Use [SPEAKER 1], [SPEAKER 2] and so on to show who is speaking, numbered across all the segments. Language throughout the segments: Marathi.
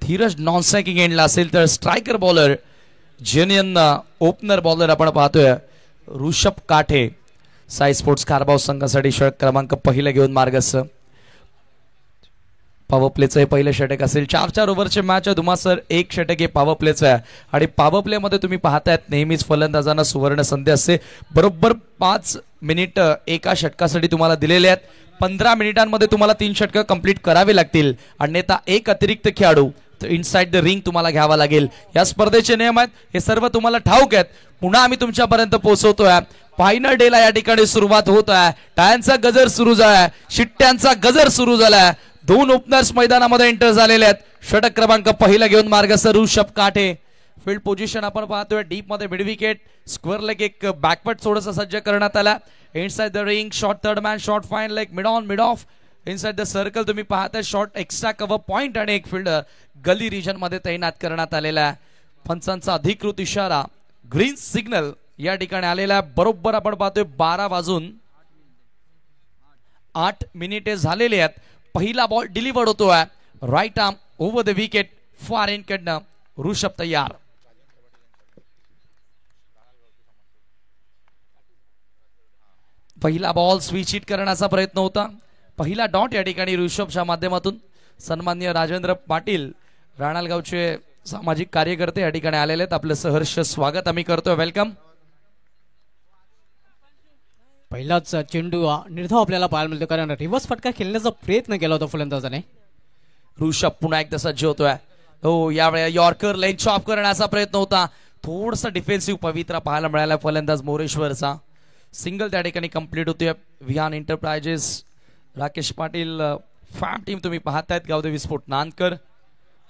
[SPEAKER 1] धीरज नॉन स्ट्रायकिंग एंडला असेल तर striker bowler genuine opener bowler आपण पाहतोय ऋषभ काठे साई स्पोर्ट्स कारभाव संघासाठी षटक क्रमांक पहिला घेऊन मार्गस्थ. पॉवर प्लेचं हे पहिलं षटक असेल. 4 ओव्हरचे मॅच आहे धुमासर. 1 षटक हे पॉवर प्लेचं आहे आणि पॉवर प्ले मध्ये तुम्ही पाहतायत नेहमीच फलंदाजांना सुवर्ण संधी असते. बरोबर 5 मिनिट एका षटकासाठी तुम्हाला दिलेले आहेत. 15 मिनिटांमध्ये तुम्हाला 3 षटकं कंप्लीट करावी लागतील. अन्यथा एक अतिरिक्त खेळाडू इनसाइड द रिंग तुम्हाला घ्यावा लागेल. या स्पर्धेचे नियम आहेत हे सर्व तुम्हाला ठाऊक आहेत. पुन्हा आम्ही तुमच्यापर्यंत पोहोचवतोय. फायनल डेला या ठिकाणी सुरुवात होत आहे. टाळ्यांचा गजर सुरू झालाय. शिट्ट्यांचा गजर सुरू झालाय. 2 ओपनर्स मैदानामध्ये एंटर झालेले आहेत. षटक क्रमांक पहिला घेऊन मार्गस्थ ऋषभ काठे. फील्ड पोझिशन आपण पाहतोय डीप मध्ये मिड विकेट. स्क्वेअर लेग एक बॅकवर्ड थोडंसं सज्ज करण्यात आला. Inside the ring short third man short fine leg mid on mid of inside the circle तुम्ही पाहताय. शॉर्ट एक्स्ट्रा कव्हर पॉइंट आणि एक फिल्डर गली रिजन मध्ये तैनात करण्यात आलेला आहे. पंचांचा अधिकृत इशारा ग्रीन सिग्नल या ठिकाणी आलेला आहे. बरोबर आपण पाहतोय 12 वाजून 8 मिनिटे झालेले आहेत. पहिला बॉल डिलिव्हर्ड होतोय. Right arm over the wicket far end कडनं ऋषभ तयार. पहिला बॉल स्विच हिट करण्याचा प्रयत्न होता. पहिला डॉट या ठिकाणी ऋषभच्या माध्यमातून. सन्माननीय राजेंद्र पाटील राणालगावचे सामाजिक कार्यकर्ते या ठिकाणी आलेले आहेत. आपलं सहर्ष स्वागत आम्ही करतोय. वेलकम.
[SPEAKER 2] पहिलाच चेंडू निर्धाव आपल्याला पाहायला मिळतो कारण रिव्हर्स फटका खेळण्याचा प्रयत्न केला होता फलंदाजाने.
[SPEAKER 1] ऋषभ पुन्हा एकदा सज्ज होतोय. हो यावेळी यॉर्कर लाईन चॉप करण्याचा प्रयत्न होता. थोडासा डिफेन्सिव्ह पवित्रा पाहायला मिळाला फलंदाज मोरेश्वरचा. सिंगल त्या ठिकाणी कंप्लीट होतोय. Vihan enterprises Rakesh Patil fam team तुम्ही पाहतायत. गावदेवी स्पोर्ट नानकर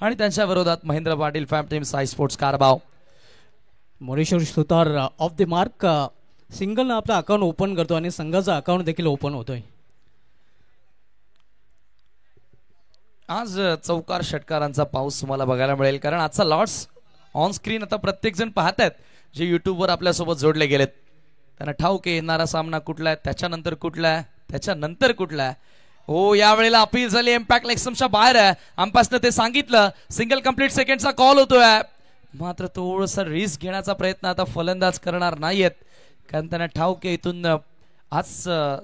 [SPEAKER 1] आणि त्यांच्या विरोधात Mahendra Patil fam team Sai sports Kharbav.
[SPEAKER 2] Moreshwar Sutar off the mark single आपला अकाउंट ओपन करतो आणि संघाचा अकाउंट देखील ओपन होतोय.
[SPEAKER 1] आज चौकार षटकारांचा पाऊस तुम्हाला बघायला मिळेल कारण आजचा लॉर्ड्स ऑन स्क्रीन आता प्रत्येक जण पाहतायत जे युट्यूबवर आपल्यासोबत जोडले गेलेत. त्यांना ठाऊक येणारा सामना कुठला आहे, त्याच्यानंतर कुठला आहे, त्याच्यानंतर कुठला आहे. हो यावेळेला अपील झाली. इम्पॅक्ट लेक्समच्या बाहेर आहे. अंपायरने ते सांगितलं. सिंगल कंप्लीट सेकंडचा कॉल होतोय. मात्र थोडंसं रिस्क घेण्याचा प्रयत्न आता फलंदाज करणार नाहीयेत कारण त्यांना ठाऊक आहे इथून आज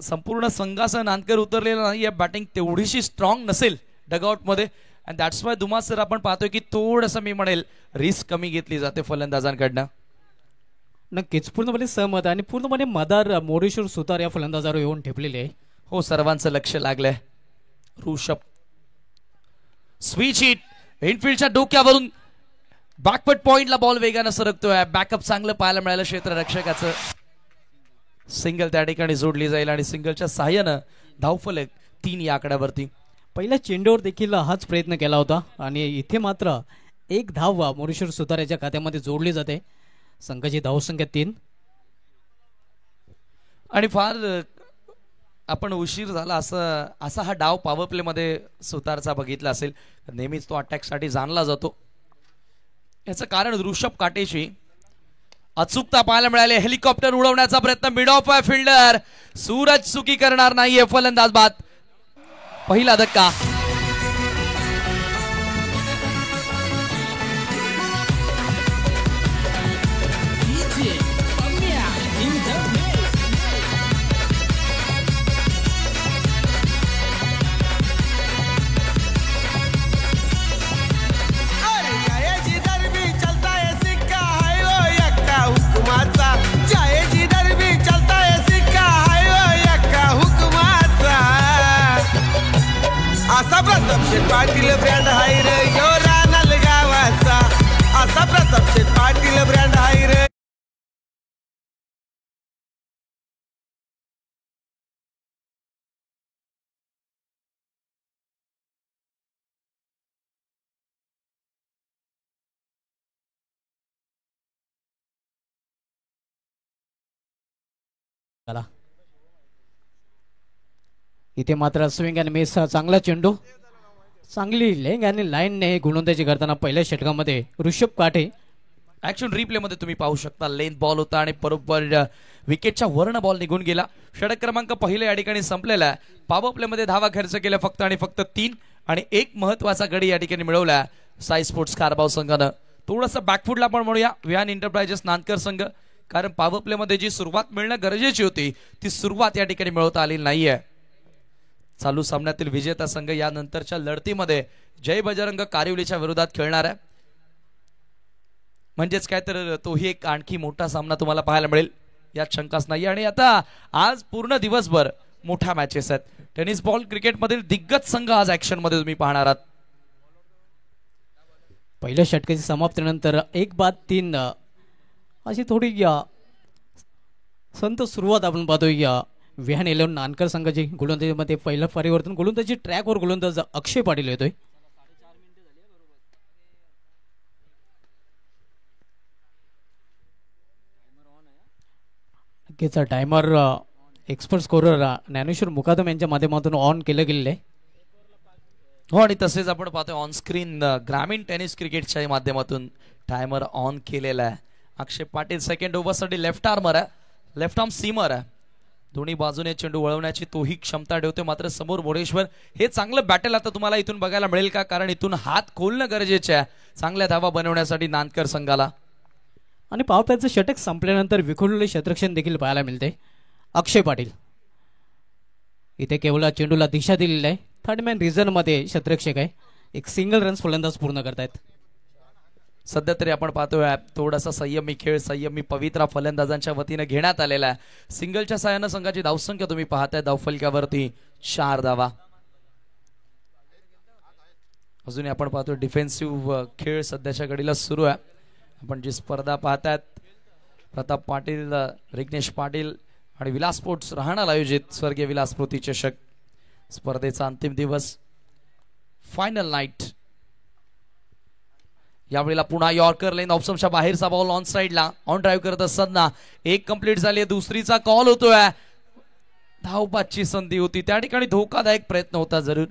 [SPEAKER 1] संपूर्ण संघाचा नानकर उतरलेला नाहीये. बॅटिंग तेवढीशी स्ट्रॉंग नसेल डगआउट मध्ये and that's why Dumas sir आपण पाहतोय की थोडंसं मी म्हणेल रिस्क कमी घेतली जाते फलंदाजांकडनं.
[SPEAKER 2] नक्कीच पूर्णपणे सहमत आणि पूर्णपणे मदार मोरेश्वर सुतार या फलंदाजावर येऊन ठेपलेले आहे.
[SPEAKER 1] हो सर्वांचं लक्ष लागलंय. ऋषभ स्विच हिट इनफिल्डच्या डोक्यावरून बॅकवर्ड पॉइंटला बॉल वेगानं सरकतोय. बॅकअप चांगलं पाहायला मिळालं क्षेत्ररक्षकाचं. सिंगल त्या ठिकाणी जोडली जाईल आणि सिंगलच्या सहाय्यानं धावफलक 3 या आकड्यावरती.
[SPEAKER 2] पहिल्या चेंडूवर देखील हाच प्रयत्न केला होता आणि इथे मात्र 1 धाव मोरेश्वर सुतार याच्या खात्यामध्ये जोडली जाते. संघाची धावसंख्या 3
[SPEAKER 1] आणि फार आपण उशीर झाला असा हा डाव पॉवर प्ले मध्ये सुतारचा बघितला असेल. नेहमीच तो अटॅक साठी जाणला जातो. याचं कारण ऋषभ काटेची अचूकता पाहायला मिळाली. हेलिकॉप्टर उडवण्याचा प्रयत्न मिड ऑफ आहे. फिल्डर सूरज चुकी करणार नाहीये. फलंदाज बाद. पहिला धक्का.
[SPEAKER 3] असा प्रतापशेठ पाटील ब्रँड हाय रे यो रानाल गावाचा. असा प्रतापशेठ पाटील ब्रँड हाय रे.
[SPEAKER 2] इथे मात्र स्विंग आणि मिस चांगला चेंडू चांगली लेंग आणि लाईनने गुणवत्तेची करताना पहिल्या षटकामध्ये ऋषभ काठे.
[SPEAKER 1] ऍक्शन रिप्ले मध्ये तुम्ही पाहू शकता लेंथ बॉल होता आणि बरोबर विकेटच्या वरनं बॉल निघून गेला. षटक क्रमांक पहिला या ठिकाणी संपलेला आहे. पॉवर प्ले मध्ये धावा खर्च केल्या फक्त आणि फक्त 3 आणि एक महत्वाचा गडी या ठिकाणी मिळवला. साई स्पोर्ट्स कारभाव संघानं. थोडंसं बॅकफुटला पण म्हणूया विहान एंटरप्राइजेस नानकर संघ, कारण पॉवर प्ले मध्ये जी सुरुवात मिळणं गरजेची होती ती सुरुवात या ठिकाणी मिळवता आलेली नाहीये. चालू सामन्यातील विजेता संघ यानंतरच्या लढतीमध्ये जय बजरंग कारिवलीच्या विरोधात खेळणार आहे. म्हणजेच काय तर तोही एक आणखी मोठा सामना तुम्हाला पाहायला मिळेल यात शंकाच नाही. आणि आता आज पूर्ण दिवसभर मोठ्या मॅचेस आहेत. टेनिस बॉल क्रिकेटमधील दिग्गज संघ आज ऍक्शन मध्ये तुम्ही पाहणार आहात.
[SPEAKER 2] पहिल्या षटकाची समाप्तीनंतर 1-3 अशी थोडी संत सुरुवात आपण पाहतोय विहान 11 नानकर संघाची. गोलंदाजीमध्ये पहिलं परिवर्तन गोलंदाजी ट्रॅकवर गोलंदाज अक्षय पाटील येतोय. नक्कीच टायमर एक्सपर्ट स्कोरर ज्ञानेश्वर मुकादम यांच्या माध्यमातून ऑन केलं गेलेलं आहे.
[SPEAKER 1] हो, आणि तसेच आपण पाहतोय ऑन स्क्रीन ग्रामीण टेनिस क्रिकेटच्या माध्यमातून टायमर ऑन केलेला आहे. अक्षय पाटील सेकंड ओव्हरसाठी लेफ्ट आर्मर आहे, लेफ्ट आर्म सीमर आहे. दोन्ही बाजूने चेंडू वळवण्याची तोही क्षमता ठेवते. मात्र समोर मोरेश्वर हे चांगलं बॅटल आता तुम्हाला इथून बघायला मिळेल का, कारण इथून हात खोलणं गरजेचं आहे चांगल्या धावा बनवण्यासाठी नानकर संघाला.
[SPEAKER 2] आणि पावप्याचं षटक संपल्यानंतर विखुरलेले क्षेत्ररक्षण देखील पाहायला मिळते. अक्षय पाटील इथे केवळ चेंडूला दिशा दिलेली आहे. थर्ड मॅन रिझन मध्ये क्षेत्ररक्षक आहे. एक सिंगल रन्स फलंदाज पूर्ण करतायत.
[SPEAKER 1] सध्या तरी आपण पाहतोय थोडासा संयमी खेळ, संयमी पवित्रा फलंदाजांच्या वतीने घेण्यात आलेला आहे. सिंगलच्या साहाय्याने संघाची धावसंख्या तुम्ही पाहताय धावफलकावरती 4 धावा. अजूनही आपण पाहतोय डिफेन्सिव्ह खेळ सध्याच्या घडीला सुरू आहे. आपण जी स्पर्धा पाहतायत प्रताप पाटील, रिग्नेश पाटील आणि विलास स्पोर्ट्स राहणार आयोजित स्वर्गीय विलास स्मृती चषक स्पर्धेचा अंतिम दिवस, फायनल नाईट. यावेळेला पुन्हा यॉर्कर लेन ऑप्शनच्या बाहेरचा बॉल ऑन साइडला ऑन ड्राईव्ह करत असताना एक कंप्लीट झाली, दुसरीचा कॉल होतोय. धावबादची संधी होती त्या ठिकाणी, धोकादायक प्रयत्न होता जरूर.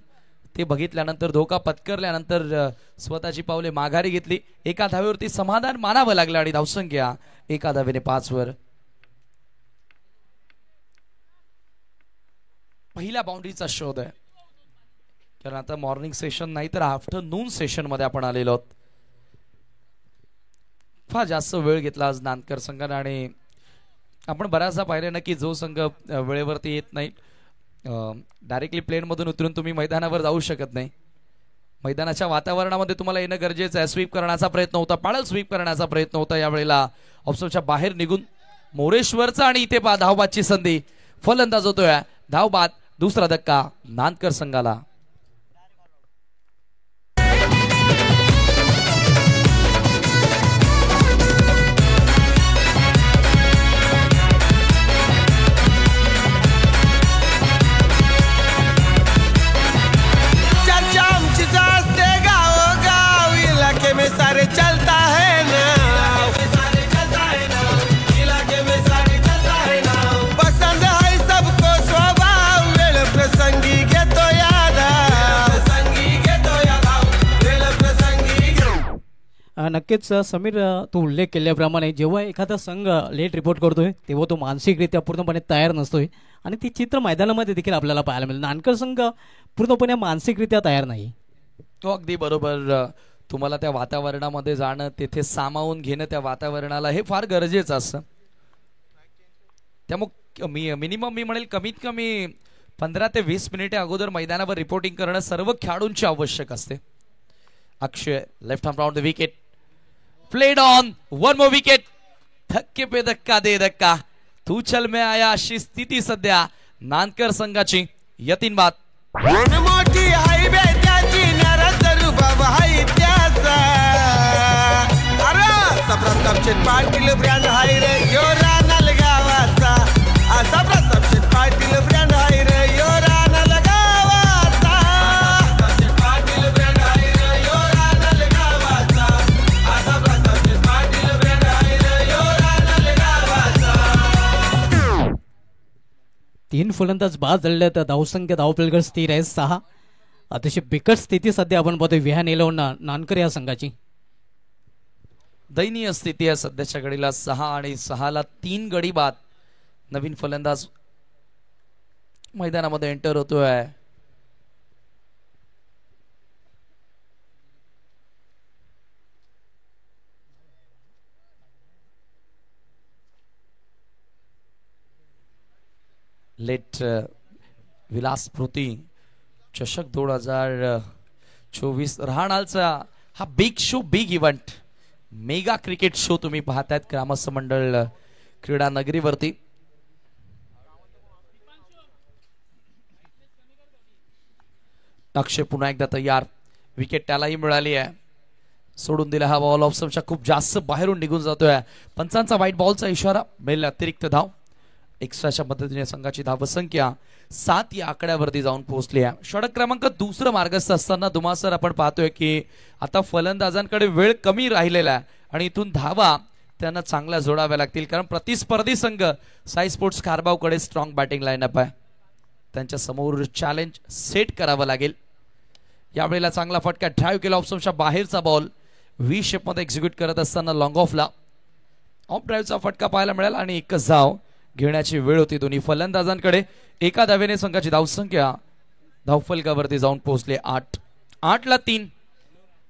[SPEAKER 1] ते बघितल्यानंतर धोका पत्करल्यानंतर स्वतःची पावले माघारी घेतली. एका धावेवरती समाधान मानावं लागलं आणि धावसंख्या एका धावेने 5 वर. पहिल्या बाउंड्रीचा शोध आहे, कारण आता मॉर्निंग सेशन नाही तर आफ्टरनून सेशन मध्ये आपण आलेलो आहोत. फार जास्त वेळ घेतला आज नानकर संघाने आणि आपण बऱ्याचदा पाहिलं ना की जो संघ वेळेवरती येत नाही डायरेक्टली प्लेन मधून उतरून तुम्ही मैदानावर जाऊ शकत नाही. मैदानाच्या वातावरणामध्ये तुम्हाला येणं गरजेचं आहे. स्वीप करण्याचा प्रयत्न होता, पॅडल स्वीप करण्याचा प्रयत्न होता. यावेळेला ऑप्शनच्या बाहेर निघून मोरेश्वरचा आणि इथे धावबादची संधी, फलंदाज होतोय धावबाद. दुसरा धक्का नानकर संघाला.
[SPEAKER 3] सारे चलता है ना, सारे चलता है ना, इलाके में सारे चलता है ना. पसंद है सबको स्वभाव, वेळ प्रसंगी घेतो याद, प्रसंगी घेतो याद, वेळ प्रसंगी घेतो.
[SPEAKER 2] नक्कीच समीर, तू उल्लेख केल्याप्रमाणे जेव्हा एखादा संघ लेट रिपोर्ट करतोय तेव्हा तो मानसिकरित्या पूर्णपणे तयार नसतोय आणि ती चित्र मैदानामध्ये देखील आपल्याला पाहायला मिळेल. नानकर संघ पूर्णपणे मानसिकरित्या तयार नाही.
[SPEAKER 1] तो अगदी बरोबर. तुम्हाला त्या वातावरणामध्ये जाणं, तिथे सामावून घेणं त्या वातावरणाला, हे फार गरजेचं असतं. त्यामुळे मिनिमम मी म्हणेल कमीत कमी 15 ते 20 मिनिटे अगोदर मैदानावर रिपोर्टिंग करणं सर्व खेळाडूंची आवश्यक असते. Akshay left arm round the wicket, played on, one more wicket, धक्के पे धक्का दे धक्का, तू चल में आया अशी स्थिती सध्या नानकर संघाची. यतीन बाद
[SPEAKER 3] मोठी हायवे त्याची नरसरू बाबा हाय त्याचा, अरे प्रतापशेठ पाटील ब्रँड हाय रे यो रानाल गावाचा, असा प्रतापशेठ पाटील ब्रँड हाय रे यो रानाल गावाचा, प्रतापशेठ पाटील ब्रँड हाय रे यो रानाल गावाचा, असा प्रतापशेठ पाटील ब्रँड हाय रे यो रानाल गावाचा.
[SPEAKER 2] 3 फलंदाज बाद झालेले आहेत. धावसंख्या धावपलकर स्थिर आहे 6. अतिशय बिकट स्थिती सध्या आपण पाहतोय विहान 11 नानकर या संघाची.
[SPEAKER 1] दयनीय स्थिती आहे सध्याच्या घडीला. 6 आणि 6ला 3 गडी बाद. नवीन फलंदाज मैदानामध्ये एंटर होतोय. लेट विलास स्मृती चषक 2024 राहणालचा हा big show, big event, mega cricket show तुम्ही पाहतायत ग्रामस्थ मंडळ क्रीडा नगरीवरती. अक्षय पुन्हा एकदा तयार, विकेट त्यालाही मिळाली आहे. सोडून दिला हा बॉल, ऑफ स्टंपच्या खूप जास्त बाहेरून निघून जातोय. पंचांचा व्हाईट बॉलचा इशारा, मिळेल अतिरिक्त धाव. एक्स्ट्राच्या मदतीने संघाची धावसंख्या 7 या आकड्यावरती जाऊन पोहोचली आहे. षटक क्रमांक दुसरं मार्गस्थ असताना दुमासर आपण पाहतोय की आता फलंदाजांकडे वेळ कमी राहिलेला आहे आणि इथून धावा त्यांना चांगल्या जोडाव्या लागतील, कारण प्रतिस्पर्धी संघ साई स्पोर्ट्स खारबावकडे स्ट्रॉंग बॅटिंग लाईनअप आहे. त्यांच्या समोर चॅलेंज सेट करावं लागेल. यावेळेला चांगला फटका, ड्राईव्ह केला ऑफ स्टंपच्या बाहेरचा बॉल, व्ही शेप मध्ये एक्झिक्यूट करत असताना लॉंग ऑफला ऑफ ड्राईव्हचा फटका पाहायला मिळाला आणि एकच धाव घेण्याची वेळ होती दोन्ही फलंदाजांकडे. एका धावेने संघाची धावसंख्या धावफलकावरती जाऊन पोहोचले 8 ला 3.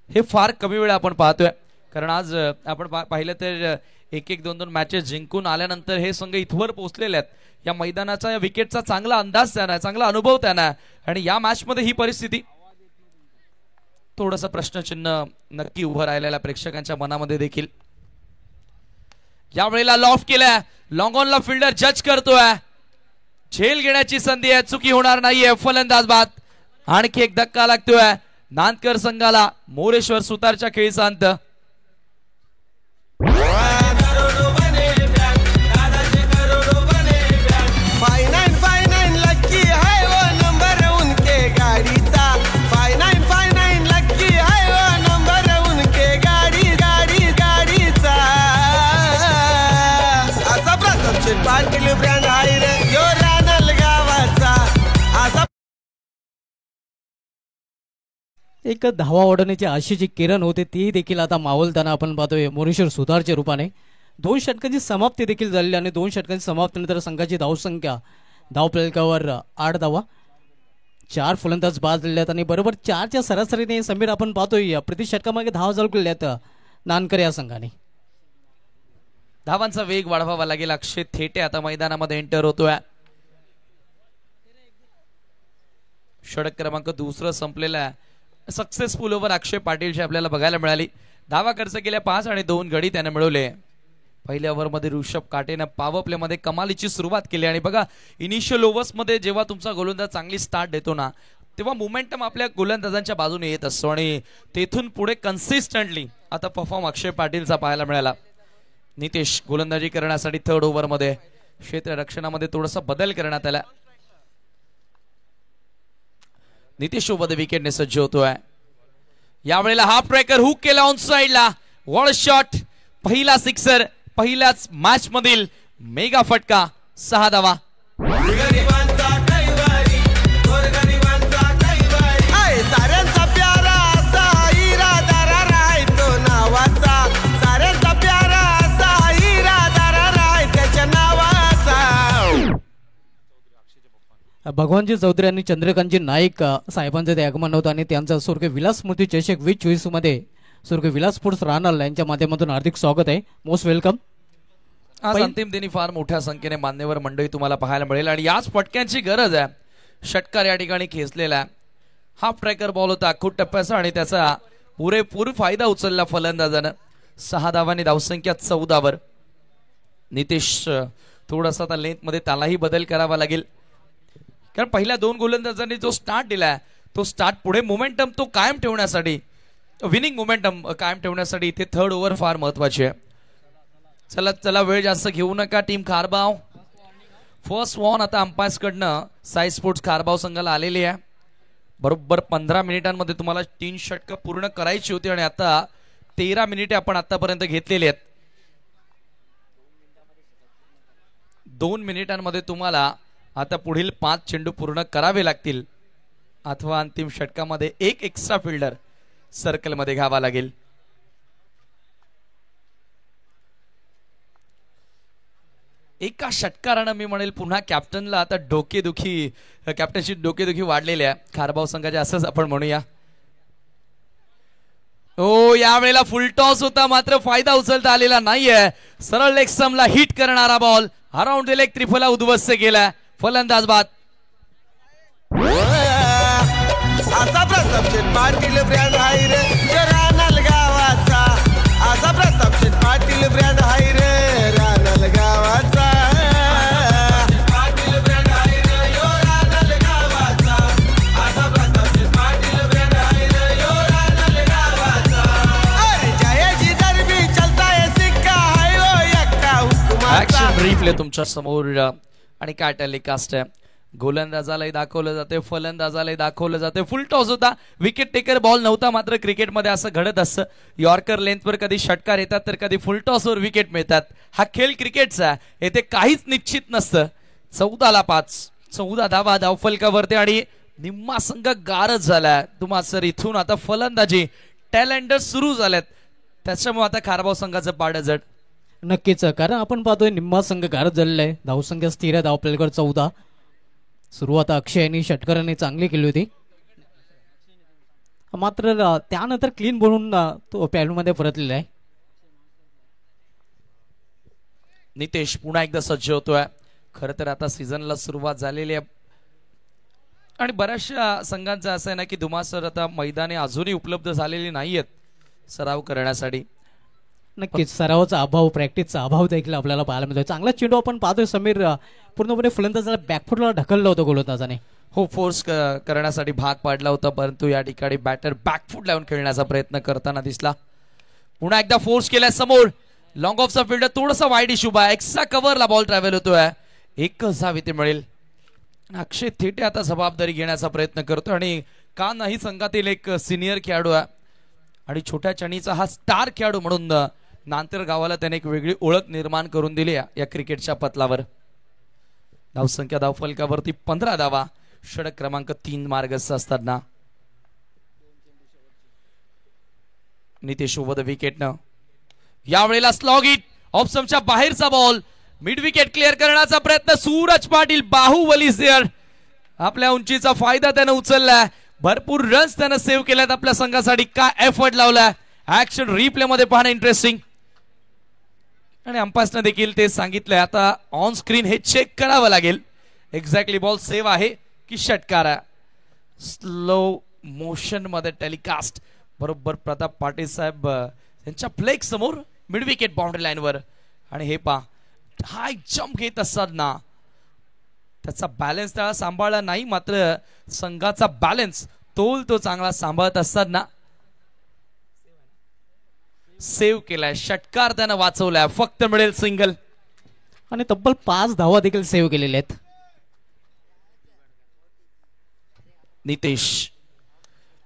[SPEAKER 1] हे फार कमी वेळ आपण पाहतोय, कारण आज आपण पाहिलं तर 1-1, 2-2 मॅचेस जिंकून आल्यानंतर हे संघ इथवर पोहोचलेले आहेत. या मैदानाचा, या विकेटचा चांगला अंदाज त्यांना, चांगला अनुभव त्यांना, आणि या मॅच मध्ये ही परिस्थिती थोडंसं प्रश्नचिन्ह नक्की उभं राहिलेल्या प्रेक्षकांच्या मनामध्ये देखील. यावेळेला लॉफ्ट केलाय, लॉंग ऑनला फिल्डर जज करतोय, झेल घेण्याची संधी आहे, चुकी होणार नाहीये. फलंदाज बाद, आणखी एक धक्का लागतोय नांदकर संघाला. मोरेश्वर सुतारच्या खेळीचा अंत.
[SPEAKER 3] पाटील ब्रँड आहे रे यो रानल गावाचा.
[SPEAKER 2] एक धावा ओढण्याची आशेची किरण होते, ती देखील आता मावलताना आपण पाहतोय मोरेश्वर सुतारच्या रूपाने. 2 षटकांची समाप्ती देखील झालेली आणि 2 षटकांची समाप्तीनंतर संघाची धावसंख्या धावफलकावर 8 धावा, 4 फलंदाज बाद झालेले आहेत आणि बरोबर 4च्या सरासरीने समीर आपण पाहतोय प्रति षटकामागे धावा झळकलेले आहेत नानकर या संघाने.
[SPEAKER 1] धावांचा वेग वाढवावा लागेल. अक्षय थेटे आता मैदानामध्ये एंटर होतोय. षटक क्रमांक दुसरं संपलेला आहे. सक्सेसफुल ओव्हर अक्षय पाटीलची आपल्याला बघायला मिळाली. धावा खर्च केल्या 5 आणि 2 गडी त्याने मिळवले. पहिल्या ओव्हरमध्ये ऋषभ काटेनं पॉवर प्ले मध्ये कमालीची सुरुवात केली आणि बघा, इनिशियल ओव्हर्स मध्ये जेव्हा तुमचा गोलंदाज चांगली स्टार्ट देतो ना, तेव्हा मोमेंटम आपल्या गोलंदाजांच्या बाजूने येत असतो आणि तेथून पुढे कन्सिस्टंटली आता परफॉर्म अक्षय पाटीलचा पाहायला मिळाला. नितेश गोलंदाजी करण्यासाठी 3rd ओव्हरमध्ये क्षेत्ररक्षणामध्ये थोडासा बदल करण्यात आला. नितेश सोबत विकेटने सज्ज होतोय. यावेळेला हाफ ब्रेकर हुक केला ऑन साइडला, वॉल शॉट, पहिला सिक्सर, पहिल्याच मॅच मधील मेगा फटका, 6 धावा.
[SPEAKER 3] साऱ्यांचा प्यारा असा इरादा राहतो नावाचा, साऱ्यांचा प्यारा असा इरादा राहतो त्याच्या नावाचा.
[SPEAKER 2] भगवानजी चौधरी आणि चंद्रकांतजी नाईक साहेबांचं ते आगमन होतं आणि त्यांचा स्वर्गीय विलास स्मृती चषक 2024 मध्ये स्वर्गीय विलास स्पोर्ट्स राहणार यांच्या माध्यमातून हार्दिक स्वागत आहे. Most welcome.
[SPEAKER 1] आज अंतिम दिनी फार मोठ्या संख्येने मान्यवर मंडळी तुम्हाला पाहायला मिळेल आणि याच फटक्यांची गरज आहे. षटकार या ठिकाणी खेचलेला आहे. हाफ ट्रॅकर बॉल होता खूप टप्प्याचा आणि त्याचा पुरेपूर फायदा उचलला फलंदाजानं. 6 धावांनी धावसंख्या 14 वर. नितेश थोडासा आता लेंथ मध्ये त्यालाही बदल करावा लागेल, कारण पहिल्या 2 गोलंदाजांनी जो स्टार्ट दिलाय तो स्टार्ट पुढे मोमेंटम तो कायम ठेवण्यासाठी, विनिंग मोमेंटम कायम ठेवण्यासाठी इथे 3rd ओव्हर फार महत्वाची आहे. चला चला, वेळ जास्त घेऊ नका टीम खारबाव. फर्स्ट वॉन आता अंपायर्स कडनं साई स्पोर्ट्स खारबाव संघाला आलेली आहे. बरोबर 15 मिनिटांमध्ये तुम्हाला 3 षटकं पूर्ण करायची होती आणि आता 13 मिनिटे आपण आतापर्यंत घेतलेली आहेत. 2 मिनिटांमध्ये तुम्हाला आता पुढील 5 चेंडू पूर्ण करावे लागतील अथवा अंतिम षटकामध्ये 1 एक्स्ट्रा फिल्डर सर्कल मध्ये घ्यावा लागेल. एका षटकारानं मी म्हणेल पुन्हा कॅप्टनला आता डोकेदुखी, कॅप्टनची डोकेदुखी वाढलेली आहे खारबाव संघाच्या, असंच आपण म्हणूया. हो, यावेळेला फुल टॉस होता मात्र फायदा उचलता आलेला नाहीये. सरळ लेग स्टंपला हिट करणारा ball around the leg triphala उद्ध्वस्त केला. फलंदाज बाद.
[SPEAKER 3] असा प्रतापशेठ पाटील ब्रँड हाय रे यो रानाल गावाचा. असा प्रतापशेठ पाटील ब्रँड हाय रे रानाल गावाचा. पाटील ब्रँड हाय रे यो रानाल गावाचा. असा प्रतापशेठ पाटील ब्रँड हाय रे यो रानाल गावाचा. अरे जयाची दरबी चलता है सिक्का हाय ओ एक्का हुकुमाचा.
[SPEAKER 1] ऍक्शन रिप्ले तुमच्या समोर आणि काय टेलिकास्ट आहे. गोलंदाजालाही दाखवलं जाते, फलंदाजालाही दाखवलं जाते. फुल टॉस होता, विकेट टेकर बॉल नव्हता. मात्र क्रिकेटमध्ये असं घडत असतं. यॉर्कर लेंथवर कधी षटकार येतात तर कधी फुल टॉसवर विकेट मिळतात. हा खेळ क्रिकेटचा, येथे काहीच निश्चित नसतं. 14ला 5, 14 धावा धावफलकावरती आणि निम्मा संघ गारच झालाय. तुम्हा सर इथून आता फलंदाजी टॅलेंटर सुरू झाल्यात, त्याच्यामुळे आता खारबाव संघाचं पाड जड.
[SPEAKER 2] नक्कीच, कारण आपण पाहतोय निम्मा संघ गारच झालेला आहे. धावसंख्या स्थिर आहे धावपलकावर 14. सुरुवात अक्षय यांनी षटकारांनी चांगली केली होती, मात्र त्यानंतर क्लीन बनवून तो पॅडमध्ये परतलेला आहे.
[SPEAKER 1] नितेश पुन्हा एकदा सज्ज होतोय. खरं तर आता सीझनला सुरुवात झालेली आहे आणि बऱ्याचशा संघांचं असं आहे ना की धुमासर आता मैदाने अजूनही उपलब्ध झालेली नाहीयेत सराव करण्यासाठी.
[SPEAKER 2] नक्कीच सरावाचा अभाव, प्रॅक्टिसचा अभाव देखील आपल्याला पाहायला मिळतोय. चांगला चेंडू आपण पाहतोय समीर पूर्णपणे फलंदाजाला बॅकफुटला ढकललं होतं गोलंदाजाने.
[SPEAKER 1] हो, फोर्स करण्यासाठी भाग पाडला होता, परंतु या ठिकाणी बॅटर बॅकफुट लावून खेळण्याचा प्रयत्न करताना दिसला. पुन्हा एकदा फोर्स केलाय समोर. लॉंग ऑफचा फिल्डर थोडासा वाईड इशू बा, एक्स्ट्रा कव्हरला बॉल ट्रॅव्हल होतोय. एकच धाव इथे मिळेल. अक्षय थेटे आता जबाबदारी घेण्याचा प्रयत्न करतो आणि का नाही संघातील एक सिनियर खेळाडू आहे आणि छोट्या चणीचा हा स्टार खेळाडू म्हणून नांतर गावाला त्याने एक वेगळी ओळख निर्माण करून दिली या क्रिकेटच्या पतलावर. धावसंख्या धावफलकावरती 15 धावा, षटक क्रमांक 3 मार्गस्थ असताना नितेश ओव्हर द विकेटनं यावेळेला स्लॉग हिट. ऑप्शनच्या बाहेरचा बॉल, मिड विकेट क्लिअर करण्याचा प्रयत्न. सूरज पाटील बाहुबली सेअर, आपल्या उंचीचा फायदा त्यानं उचललाय. भरपूर रन्स त्यानं सेव्ह केल्यात आपल्या संघासाठी. काय एफर्ट लावलाय. ऍक्शन रिप्ले मध्ये पाहणं इंटरेस्टिंग आणि अंपायर्सने देखील ते सांगितलंय. आता ऑन स्क्रीन हे चेक करावं लागेल एक्झॅक्टली बॉल सेव्ह आहे की षटकार आहे. स्लो मोशन मध्ये टेलिकास्ट. बरोबर प्रताप पाटील साहेब त्यांच्या प्लेग समोर मिड विकेट बाउंड्री लाईनवर आणि हे पा हाय जम्प घेत असताना त्याचा बॅलन्स त्याला सांभाळला नाही, मात्र संघाचा बॅलन्स तोल तो चांगला सांभाळत असताना सेव्ह केलाय. षटकार त्यानं वाचवलाय. फक्त मिळेल सिंगल
[SPEAKER 2] आणि तब्बल 5 धावा देखील सेव्ह केलेल्या आहेत.
[SPEAKER 1] नितेश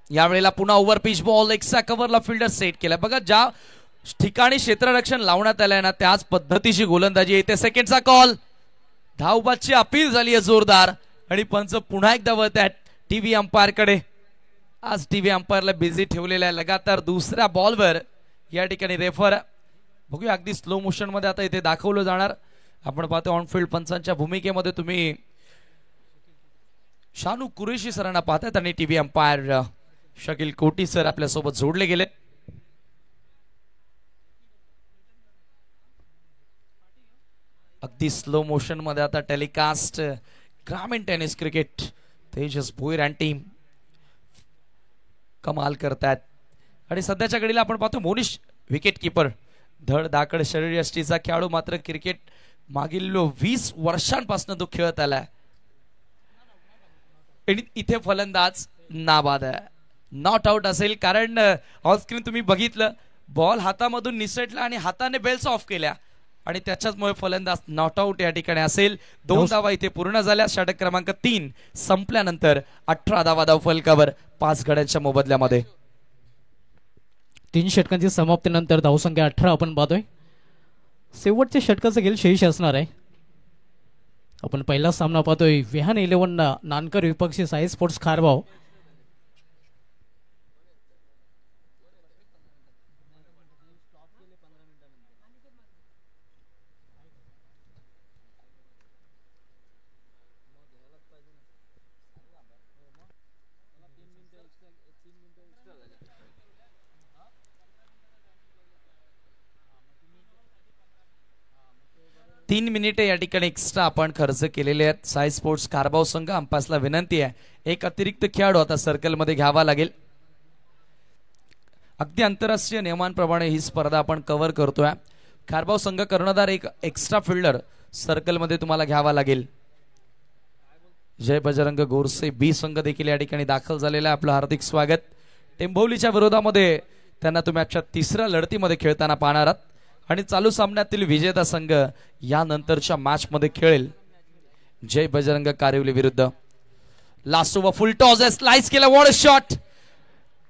[SPEAKER 1] यावेळेला पुन्हा ओव्हर पिच बॉल, एक्स्ट्रा कव्हरला फिल्डर सेट केला. बघा ज्या ठिकाणी क्षेत्ररक्षण लावण्यात आलंय ना त्याच पद्धतीची गोलंदाजी येते. सेकंडचा कॉल, धावबादची अपील झाली आहे जोरदार आणि पंच पुन्हा एकदा वळत आहेत टीव्ही अंपायर कडे. आज टीव्ही अंपायरला बिझी ठेवलेला आहे. लगातार दुसऱ्या बॉलवर या ठिकाणी रेफर बघूया अगदी स्लो मोशन मध्ये आता इथे दाखवलं जाणार. आपण पाहतो ऑनफिल्ड पंचांच्या भूमिकेमध्ये तुम्ही शानू कुरेशी सरांना पाहतायत आणि टीव्ही अंपायर शकील कोटी सर आपल्या सोबत जोडले गेले. अगदी स्लो मोशन मध्ये आता टेलिकास्ट ग्रामीण tennis cricket. Tejas Bhoir and team कमाल करतायत आणि सध्याच्या घडीला आपण पाहतो मोनिश विकेट किपर, धड धाकड शरीरयष्टीचा खेळाडू, मात्र क्रिकेट मागील 20 वर्षांपासून तो खेळत आलाय. इथे फलंदाज नाबाद आहे. नॉट आउट असेल कारण ऑनस्क्रीन तुम्ही बघितलं बॉल हातामधून निसटला आणि हाताने बेल्स ऑफ केल्या आणि त्याच्याचमुळे फलंदाज नॉट आउट या ठिकाणी असेल. 2 धावा इथे पूर्ण झाल्या. षटक क्रमांक 3 संपल्यानंतर 18 धावा धावफलकावर 5 गड्यांच्या मोबदल्यामध्ये.
[SPEAKER 2] 3 षटकांची समाप्तीनंतर धावसंख्या 18 आपण पाहतोय. शेवटच्या षटकाचा खेळ शेष असणार आहे. आपण पहिला सामना पाहतोय विहान 11 नानकर विपक्षी साई स्पोर्ट्स खारबाव.
[SPEAKER 1] 3 मिनिटे या ठिकाणी एक्स्ट्रा आपण खर्च केलेले आहेत. साई स्पोर्ट्स कारभाव संघ अंपासला विनंती आहे एक अतिरिक्त खेळाडू आता सर्कलमध्ये घ्यावा लागेल. अगदी आंतरराष्ट्रीय नियमांप्रमाणे ही स्पर्धा आपण कव्हर करतोय. कारभाव संघ कर्णधार एक एक्स्ट्रा फिल्डर सर्कलमध्ये तुम्हाला घ्यावा लागेल. जय बजरंग गोरसे बी संघ देखील या ठिकाणी दाखल झालेला आहे. आपलं हार्दिक स्वागत. टेंभोलीच्या विरोधामध्ये त्यांना तुम्ही आजच्या तिसऱ्या लढतीमध्ये खेळताना पाहणार आहात आणि चालू सामन्यातील विजेता संघ यानंतरच्या मॅच मध्ये खेळेल. जय बजरंग कारिवली विरुद्ध. लास्ट ओव्हर फुल टॉस आहे, स्लाइस केला. What a shot,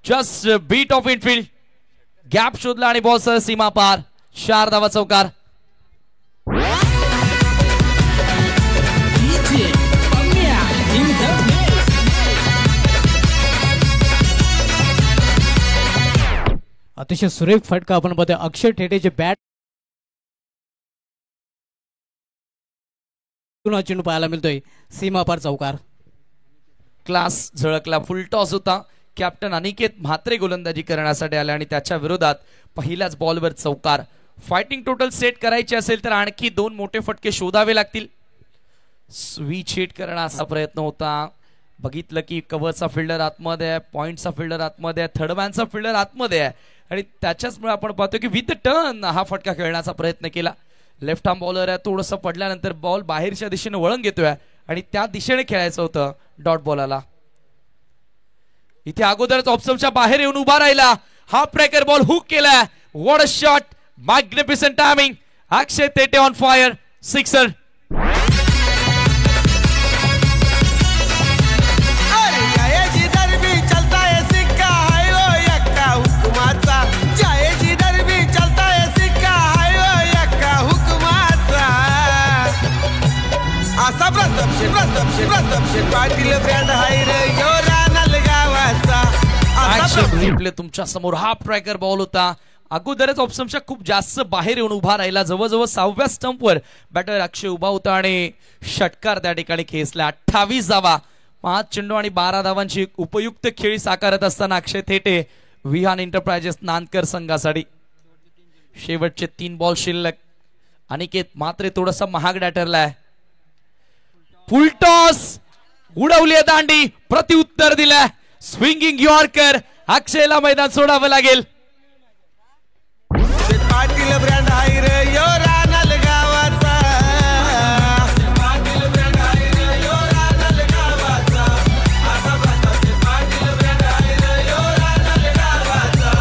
[SPEAKER 1] just beat off infield, gap शोधला आणि बॉल सह सीमा पार. 4 धावा चौकार.
[SPEAKER 2] अतिशय सुरेख फटका आपण पाहतोय. अक्षय ठेटेचे बॅट चेंडू पाहायला मिळतोय. सीमापार चौकार.
[SPEAKER 1] क्लास झळकला. फुल टॉस होता. कॅप्टन अनिकेत म्हात्रे गोलंदाजी करण्यासाठी आले आणि त्याच्या विरोधात पहिल्याच बॉलवर चौकार. फायटिंग टोटल सेट करायची असेल तर आणखी 2 मोठे फटके शोधावे लागतील. स्विच हिट करण्याचा प्रयत्न होता. बघितलं की कव्हरचा फिल्डर आतमध्ये आहे, पॉइंटचा फिल्डर आतमध्ये आहे, थर्डमॅनचा फिल्डर आतमध्ये आहे आणि त्याच्याचमुळे आपण पाहतो की विथ टर्न हा फटका खेळण्याचा प्रयत्न केला. लेफ्ट आर्म बॉलर आहे. थोडंसं पडल्यानंतर बॉल बाहेरच्या दिशेने वळण घेतोय आणि त्या दिशेने खेळायचं होतं डॉट बॉलाला. इथे अगोदरच ऑप्शनच्या बाहेर येऊन उभा राहिला. हाफ ब्रेकर बॉल हुक केलाय. What a shot, magnificent timing. Akshay Tete on fire. Sixer. तुमच्या समोर हाफ ट्रॅकर बॉल होता. अगोदरच ऑप्शनच्या खूप जास्त बाहेर येऊन उभा राहिला. जवळजवळ 6व्या स्टंपवर बॅटर अक्षय उभा होता आणि षटकार त्या ठिकाणी खेचला. 28 धावा, 5 चेंडू आणि 12 धावांची उपयुक्त खेळी साकारत असताना अक्षय थेटे विहान एंटरप्राइजेस नांदकर संघासाठी. शेवटचे 3 बॉल शिल्लक. अनिकेत मात्र थोडासा महाग ठरलाय. फुल टॉस उडवली दांडी, प्रत्युत्तर दिलं. Swinging yorker. अक्षयला मैदान सोडावं लागेल.
[SPEAKER 3] पाटील ब्रँड हाय रे यो रानाल गावाचा. पाटील ब्रँड हाय रे यो रानाल गावाचा. पाटील ब्रँड हाय रे यो रानाल गावाचा.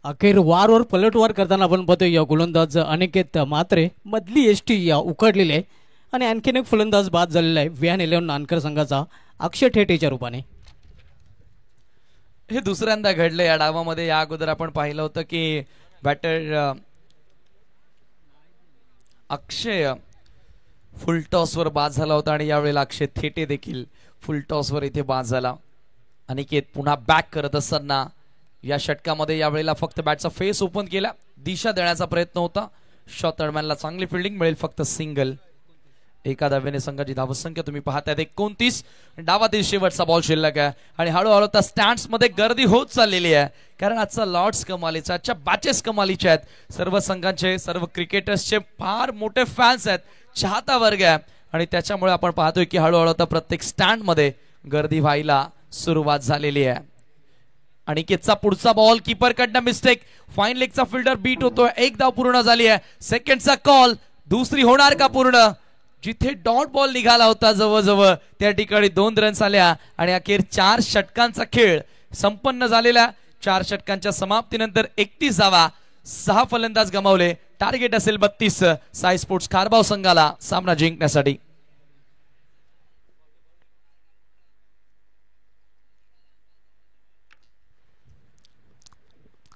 [SPEAKER 2] अखेर वारवर पलटवार करताना आपण पाहतोय या गोलंदाज अनिकेत म्हात्रे मधली एसटी या उकडलेली आहे आणि आणखीन एक फलंदाज बाद झालेला आहे विहान 11 नानकर संघाचा अक्षय ठेटेच्या रूपाने.
[SPEAKER 1] हे दुसऱ्यांदा घडलं या डावामध्ये. या अगोदर आपण पाहिलं होतं की बॅटर अक्षय फुल टॉसवर बाद झाला होता आणि यावेळेला अक्षय थेटे देखील फुल टॉसवर इथे बाद झाला. अनिकेत पुन्हा बॅक करत असताना या षटकामध्ये यावेळेला फक्त बॅटचा फेस ओपन केला. दिशा देण्याचा प्रयत्न होता. शॉट थर्डमॅनला चांगली फिल्डिंग मिळेल. फक्त सिंगल. एका धावेने संघाची धावसंख्या तुम्ही पाहताय 29. डावातील शेवटचा बॉल शिल्लक आहे आणि हळूहळू त्या स्टँड्स मध्ये गर्दी होत चाललेली आहे कारण आजचा लॉर्ड्स कमालीचा, आजच्या बॅचेस कमालीच्या आहेत. सर्व संघांचे, सर्व क्रिकेटर्सचे फार मोठे फॅन्स आहेत, चाहता वर्ग आहे आणि त्याच्यामुळे आपण पाहतोय की हळूहळू आता प्रत्येक स्टँड मध्ये गर्दी व्हायला सुरुवात झालेली आहे. अनिकेतचा पुढचा बॉल कीपर कडनं मिस्टेक. फाईन लेगचा फिल्डर बीट होतोय. 1 धाव पूर्ण झाली आहे. सेकंडचा कॉल. दुसरी होणार का पूर्ण? जिथे डॉट बॉल निघाला होता जवळजवळ त्या ठिकाणी 2 रन्स आल्या आणि अखेर 4 षटकांचा खेळ संपन्न झालेला. 4 षटकांच्या समाप्तीनंतर 31 धावा, 6 फलंदाज गमावले. टार्गेट असेल 32 साई स्पोर्ट्स कारभाव संघाला सामना जिंकण्यासाठी.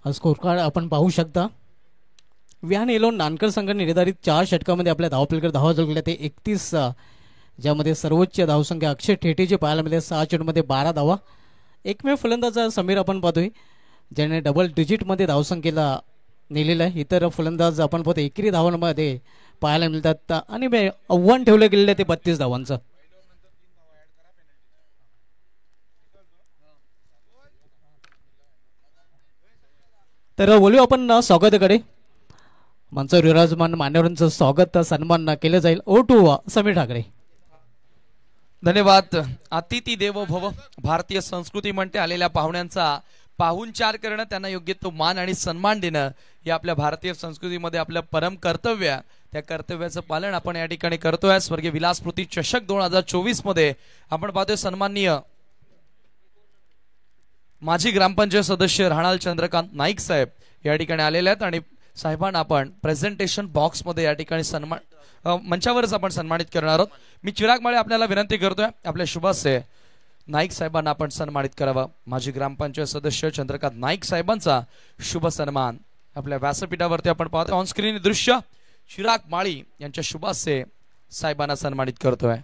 [SPEAKER 2] स्कोर कार्ड आपण पाहू शकता. विहान 11 नानकर संघाने निर्धारित 4 षटकामध्ये आपल्या धावपलकर धावा जोडल्या ते 31, ज्यामध्ये सर्वोच्च धावसंख्या अक्षय ठेटेचे पाहायला मिळते. 6 चेंडूमध्ये 12 धावा. एकमेव फलंदाज समीर आपण पाहतोय ज्याने डबल डिजिटमध्ये धावसंख्येला नेलेलं आहे. इतर फलंदाज आपण पाहतो एकेरी धावांमध्ये पाहायला मिळतात आणि आव्हान ठेवलं गेलेलं आहे ते 32 धावांचं. तर बोलू आपण स्वागताकडे. मंचावर विराजमान मान्यवरांचं स्वागत सन्मान केलं जाईल. ओ टू समीर ठाकरे.
[SPEAKER 1] धन्यवाद. अतिथी देवो भव. भारतीय संस्कृती म्हणते आलेल्या पाहुण्यांचा पाहुणचार करणं, त्यांना योग्य तो मान आणि सन्मान देणं हे आपल्या भारतीय संस्कृतीमध्ये आपलं परम कर्तव्य. त्या कर्तव्याचं पालन आपण या ठिकाणी करतोय. स्वर्गीय विलासस्मृती चषक 2024 मध्ये आपण पाहतोय सन्माननीय माजी ग्रामपंचायत सदस्य राहणाल चंद्रकांत नाईक साहेब या ठिकाणी आलेले आहेत आणि साहेबांना आपण प्रेझेंटेशन बॉक्स मध्ये या ठिकाणी सन्मान मंचावरच आपण सन्मानित करणार आहोत. मी चिराग माळे आपल्याला विनंती करतोय आपल्या शुभाशय नाईक साहेबांना आपण सन्मानित करावं. माजी ग्रामपंचायत सदस्य चंद्रकांत नाईक साहेबांचा शुभ सन्मान आपल्या व्यासपीठावरती आपण पाहतो. ऑन स्क्रीन दृश्य चिराग माळी यांच्या शुभाशय साहेबांना सन्मानित करतोय.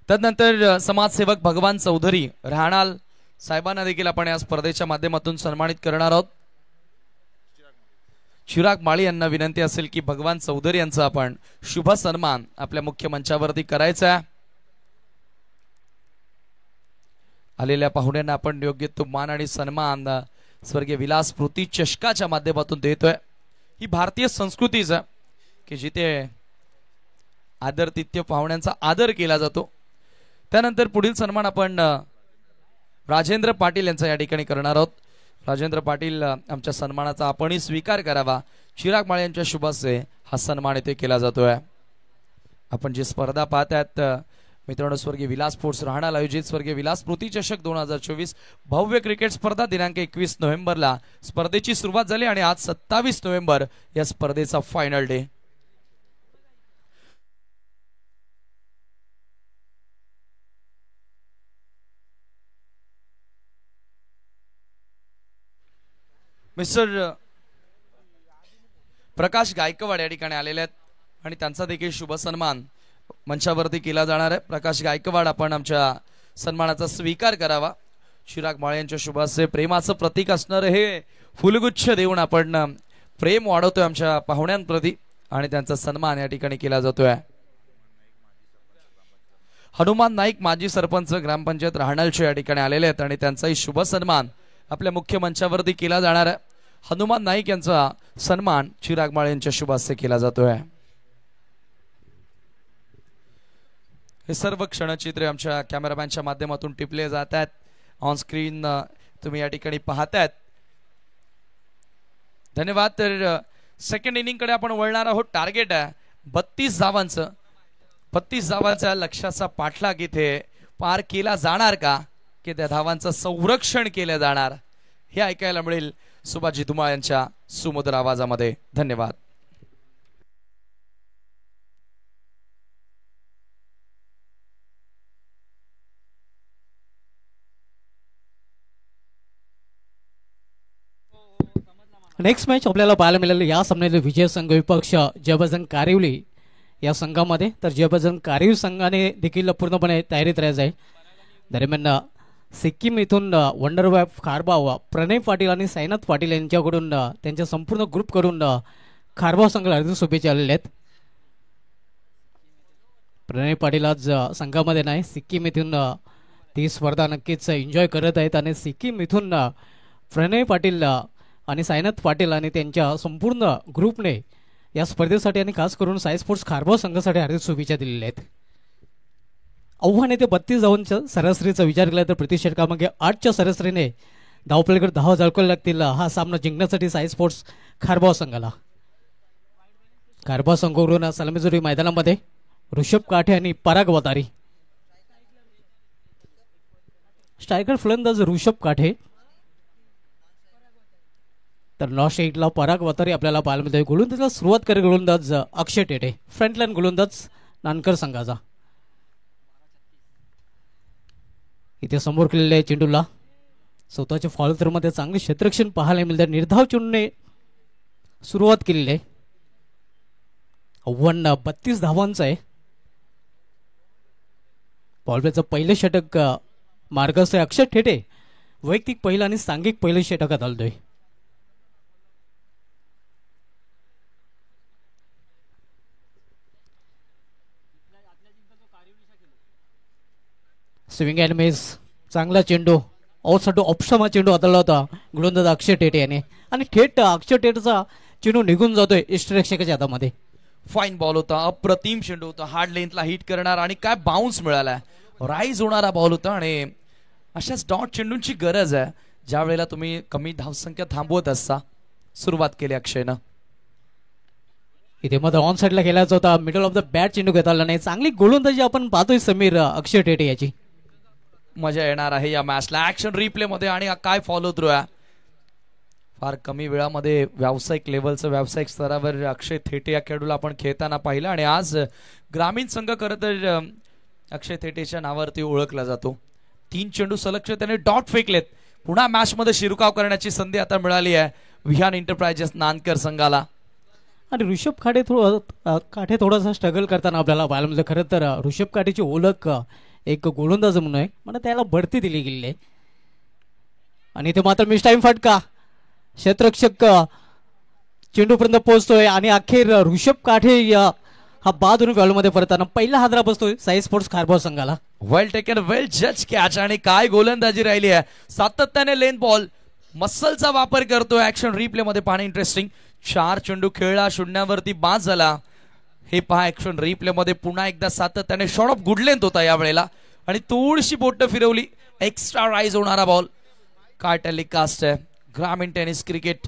[SPEAKER 1] तदनंतर समाजसेवक भगवान चौधरी राहणाल साहेबांना देखील आपण या स्पर्धेच्या माध्यमातून सन्मानित करणार आहोत. चिराग माळी यांना विनंती असेल की भगवान चौधरी यांचा आपण शुभ सन्मान आपल्या मुख्य मंचावरती करायचा आहे. आलेल्या पाहुण्यांना आपण योग्य तो मान आणि सन्मान स्वर्गीय विलासस्मृती चषकाच्या माध्यमातून देतोय. ही भारतीय संस्कृतीच आहे की जिथे आदरातिथ्य पाहुण्यांचा आदर केला जातो. त्यानंतर पुढील सन्मान आपण राजेंद्र पाटील यांचा या ठिकाणी करणार आहोत. राजेंद्र पाटील आमच्या सन्मानाचा आपणही स्वीकार करावा. चिराग माळे यांच्या शुभाशय हा सन्मान इथे केला जातोय. आपण जी स्पर्धा पाहत आहेत मित्रांनो, स्वर्गीय विलास स्पोर्ट्स राहणार आयोजित स्वर्गीय विलास स्मृती चषक 2024 भव्य क्रिकेट स्पर्धा दिनांक 21 नोव्हेंबरला स्पर्धेची सुरुवात झाली आणि आज 27 नोव्हेंबर या स्पर्धेचा फायनल डे. मिस्टर प्रकाश गायकवाड या ठिकाणी आलेले आहेत आणि त्यांचा देखील शुभ सन्मान मंचावरती केला जाणार आहे. प्रकाश गायकवाड आपण आमच्या सन्मानाचा स्वीकार करावा. चिराग माळे यांच्या शुभाशय प्रेमाचं प्रतीक असणार हे फुलगुच्छ देऊन आपण प्रेम वाढवतोय आमच्या पाहुण्यांप्रती आणि त्यांचा सन्मान या ठिकाणी केला जातोय. हनुमान नाईक माजी सरपंच ग्रामपंचायत राहणालचे या ठिकाणी आलेले आहेत आणि त्यांचाही शुभ सन्मान आपल्या मुख्य मंचावरती केला जाणार आहे. हनुमान नाईक यांचा सन्मान चिराग माळे यांच्या शुभाशय केला जातोय. हे सर्व क्षणचित्रे आमच्या कॅमेरामॅनच्या माध्यमातून टिपले जात आहेत. ऑन स्क्रीन तुम्ही या ठिकाणी पाहतायत. धन्यवाद. तर सेकंड इनिंग कडे आपण वळणार आहोत. टार्गेट आहे 32 धावांचं. 32 धावांच्या लक्ष्याचा पाठलाग इथे पार केला जाणार का की त्या धावांचं संरक्षण केलं जाणार हे ऐकायला मिळेल सुभाजी धुमाळ यांच्या सुमधुर आवाजामध्ये. धन्यवाद.
[SPEAKER 2] नेक्स्ट मॅच आपल्याला पाहायला मिळालं या सामन्यातील विजय संघ विपक्ष जयबजरंग कारिवली या संघामध्ये. तर जयबजरंग कारिवली संघाने देखील पूर्णपणे तयारीत राहायचं आहे. दरम्यान सिक्कीम इथून वंडरवॅफ खारबाव प्रणय पाटील आणि साईनाथ पाटील यांच्याकडून त्यांच्या संपूर्ण ग्रुपकडून खारबाव संघाला हार्दिक शुभेच्छा आलेल्या आहेत. प्रणय पाटील आज संघामध्ये नाही, सिक्कीम इथून ती स्पर्धा नक्कीच एन्जॉय करत आहेत आणि सिक्कीम इथून प्रणय पाटील आणि साईनाथ पाटील आणि त्यांच्या संपूर्ण ग्रुपने या स्पर्धेसाठी आणि खास करून साई स्पोर्ट्स खारबाव संघासाठी हार्दिक शुभेच्छा दिलेल्या आहेत. आव्हान येते 32 धावांच्या सरासरीचा विचार केला तर प्रति षटकामागे 8च्या सरासरीने धावपलीकडे धावा झळकाव्या लागतील हा सामना जिंकण्यासाठी साई स्पोर्ट्स खारबाव संघाला. खारबाव संघावरून सलामीजोरी मैदानामध्ये ऋषभ काठे आणि पराग वतारी. स्ट्रायकर फलंदाज ऋषभ काठे तर लॉस्ट एटला पराग वतारी आपल्याला पाहायला मिळतोय. गोलंदाजीला सुरुवात करेल गोलंदाज अक्षय टेटे, फ्रंटलाईन गोलंदाज नानकर संघाचा. इथे समोर केलेल्या चेंडूला स्वतःच्या फॉलोथ्रोमध्ये चांगले क्षेत्ररक्षण पाहायला मिळते. निर्धाव चेंडूने सुरुवात केलेली आहे. आव्हान 32 धावांचं आहे. पॉलप्लेचं पहिलं षटक मार्गस्थ अक्षय ठेटे वैयक्तिक पहिलं आणि सांघिक पहिलं षटकात आलतोय. स्विंग अँड मिस, चांगला चेंडू औसाठी ऑप्शमा चेंडू हाताळला होता गोलंदाज अक्षय टेटे याने आणि थेट अक्षय टेटेचा चेंडू निघून जातोय इष्टरक्षकाच्या हातामध्ये.
[SPEAKER 1] फाईन बॉल होता, अप्रतिम चेंडू होता, हार्ड लेंथला हिट करणार आणि काय बाउन्स मिळाला, राईज होणारा बॉल होता. आणि अशाच डॉट चेंडूंची गरज आहे ज्या वेळेला तुम्ही कमी धावसंख्या थांबवत असता. सुरुवात केली अक्षयनं.
[SPEAKER 2] इथे मात्र ऑन साईडला खेळायचा होता, मिडल ऑफ द बॅट चेंडू घेता आला नाही. चांगली गोलंदाजी आपण पाहतोय समीर अक्षय टेटे याची.
[SPEAKER 1] मजा येणार आहे या मॅचला ऍक्शन रिप्ले मध्ये. आणि काय फॉलो थ्रू आहे, फार कमी वेळामध्ये व्यावसायिक लेवलचं व्यावसायिक स्तरावर अक्षय थेटे या खेळाडूला आपण खेळताना पाहिलं. आणि आज ग्रामीण संघ खरं तर अक्षय थेटेच्या नावावरती ओळखला जातो. 3 चेंडू सलग त्याने डॉट फेकलेत. पुन्हा मॅच मध्ये शिरकाव करण्याची संधी आता मिळाली आहे विहान एंटरप्राइजेस नानकर संघाला.
[SPEAKER 2] आणि ऋषभ काठे थोडासा स्ट्रगल करताना आपल्याला पाहायला मिळतं. खरं तर ऋषभ काठेची ओळख एक गोलंदाज म्हणून आहे, मला त्याला बढती दिली गेली आहे. आणि इथे मात्र मिस टाइम फटका, क्षेत्ररक्षक चेंडूपर्यंत पोहोचतोय आणि अखेर ऋषभ काठे हा बाद होऊन बॉलमध्ये परताना पहिला हादरा बसतोय साई स्पोर्ट्स खारबाव संघाला.
[SPEAKER 1] वेल टेकन, वेल जज कॅच. आणि काय गोलंदाजी राहिली आहे, सातत्याने लेन बॉल मसलचा वापर करतोय. ऍक्शन रिप्ले मध्ये पाहणे इंटरेस्टिंग. 4 चेंडू खेळला, शून्यावरती बाद झाला. हे पहा ऍक्शन रिप्ले मध्ये पुन्हा एकदा सातत्याने शॉट ऑफ गुड लेंथ होता यावेळेला आणि थोडीशी बोट फिरवली, एक्स्ट्रा राईज होणारा बॉल. काय टेलिकास्ट आहे ग्रामीण टेनिस क्रिकेट.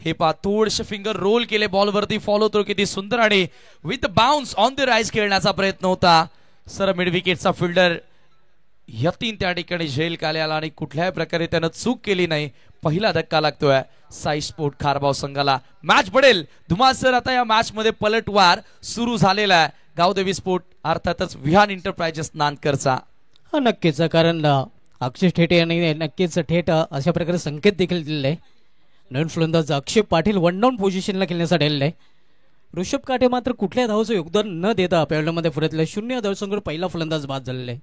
[SPEAKER 1] हे पहा थोडेसे फिंगर रोल केले बॉलवरती, फॉलो थ्रू किती सुंदर आणि with bounce on the rise खेळण्याचा प्रयत्न होता. सर मिड विकेटचा फिल्डर यतीन त्या ठिकाणी झेल आला आणि कुठल्याही प्रकारे त्यानं चूक केली नाही. पहिला धक्का लागतोय साई स्पोर्ट खारबाव संघाला. मॅच पडेल धुमासर. आता या मॅच मध्ये पलटवार सुरू झालेला आहे गावदेवी स्पोर्ट अर्थातच विहान एंटरप्राइजेस नानकरचा.
[SPEAKER 2] नक्कीच, कारण अक्षय ठेटे यांनी नक्कीच थेट अशा प्रकारे संकेत देखील दिलेले आहे. नवीन फलंदाज अक्षय पाटील 1 डाऊन पोझिशनला खेळण्यासाठी आलेला आहे. ऋषभ काठे मात्र कुठल्या धावचं योगदान न देता पेवल्यामध्ये परतले. 0 धावसंख्येवर पहिला फलंदाज बाद झालेला आहे.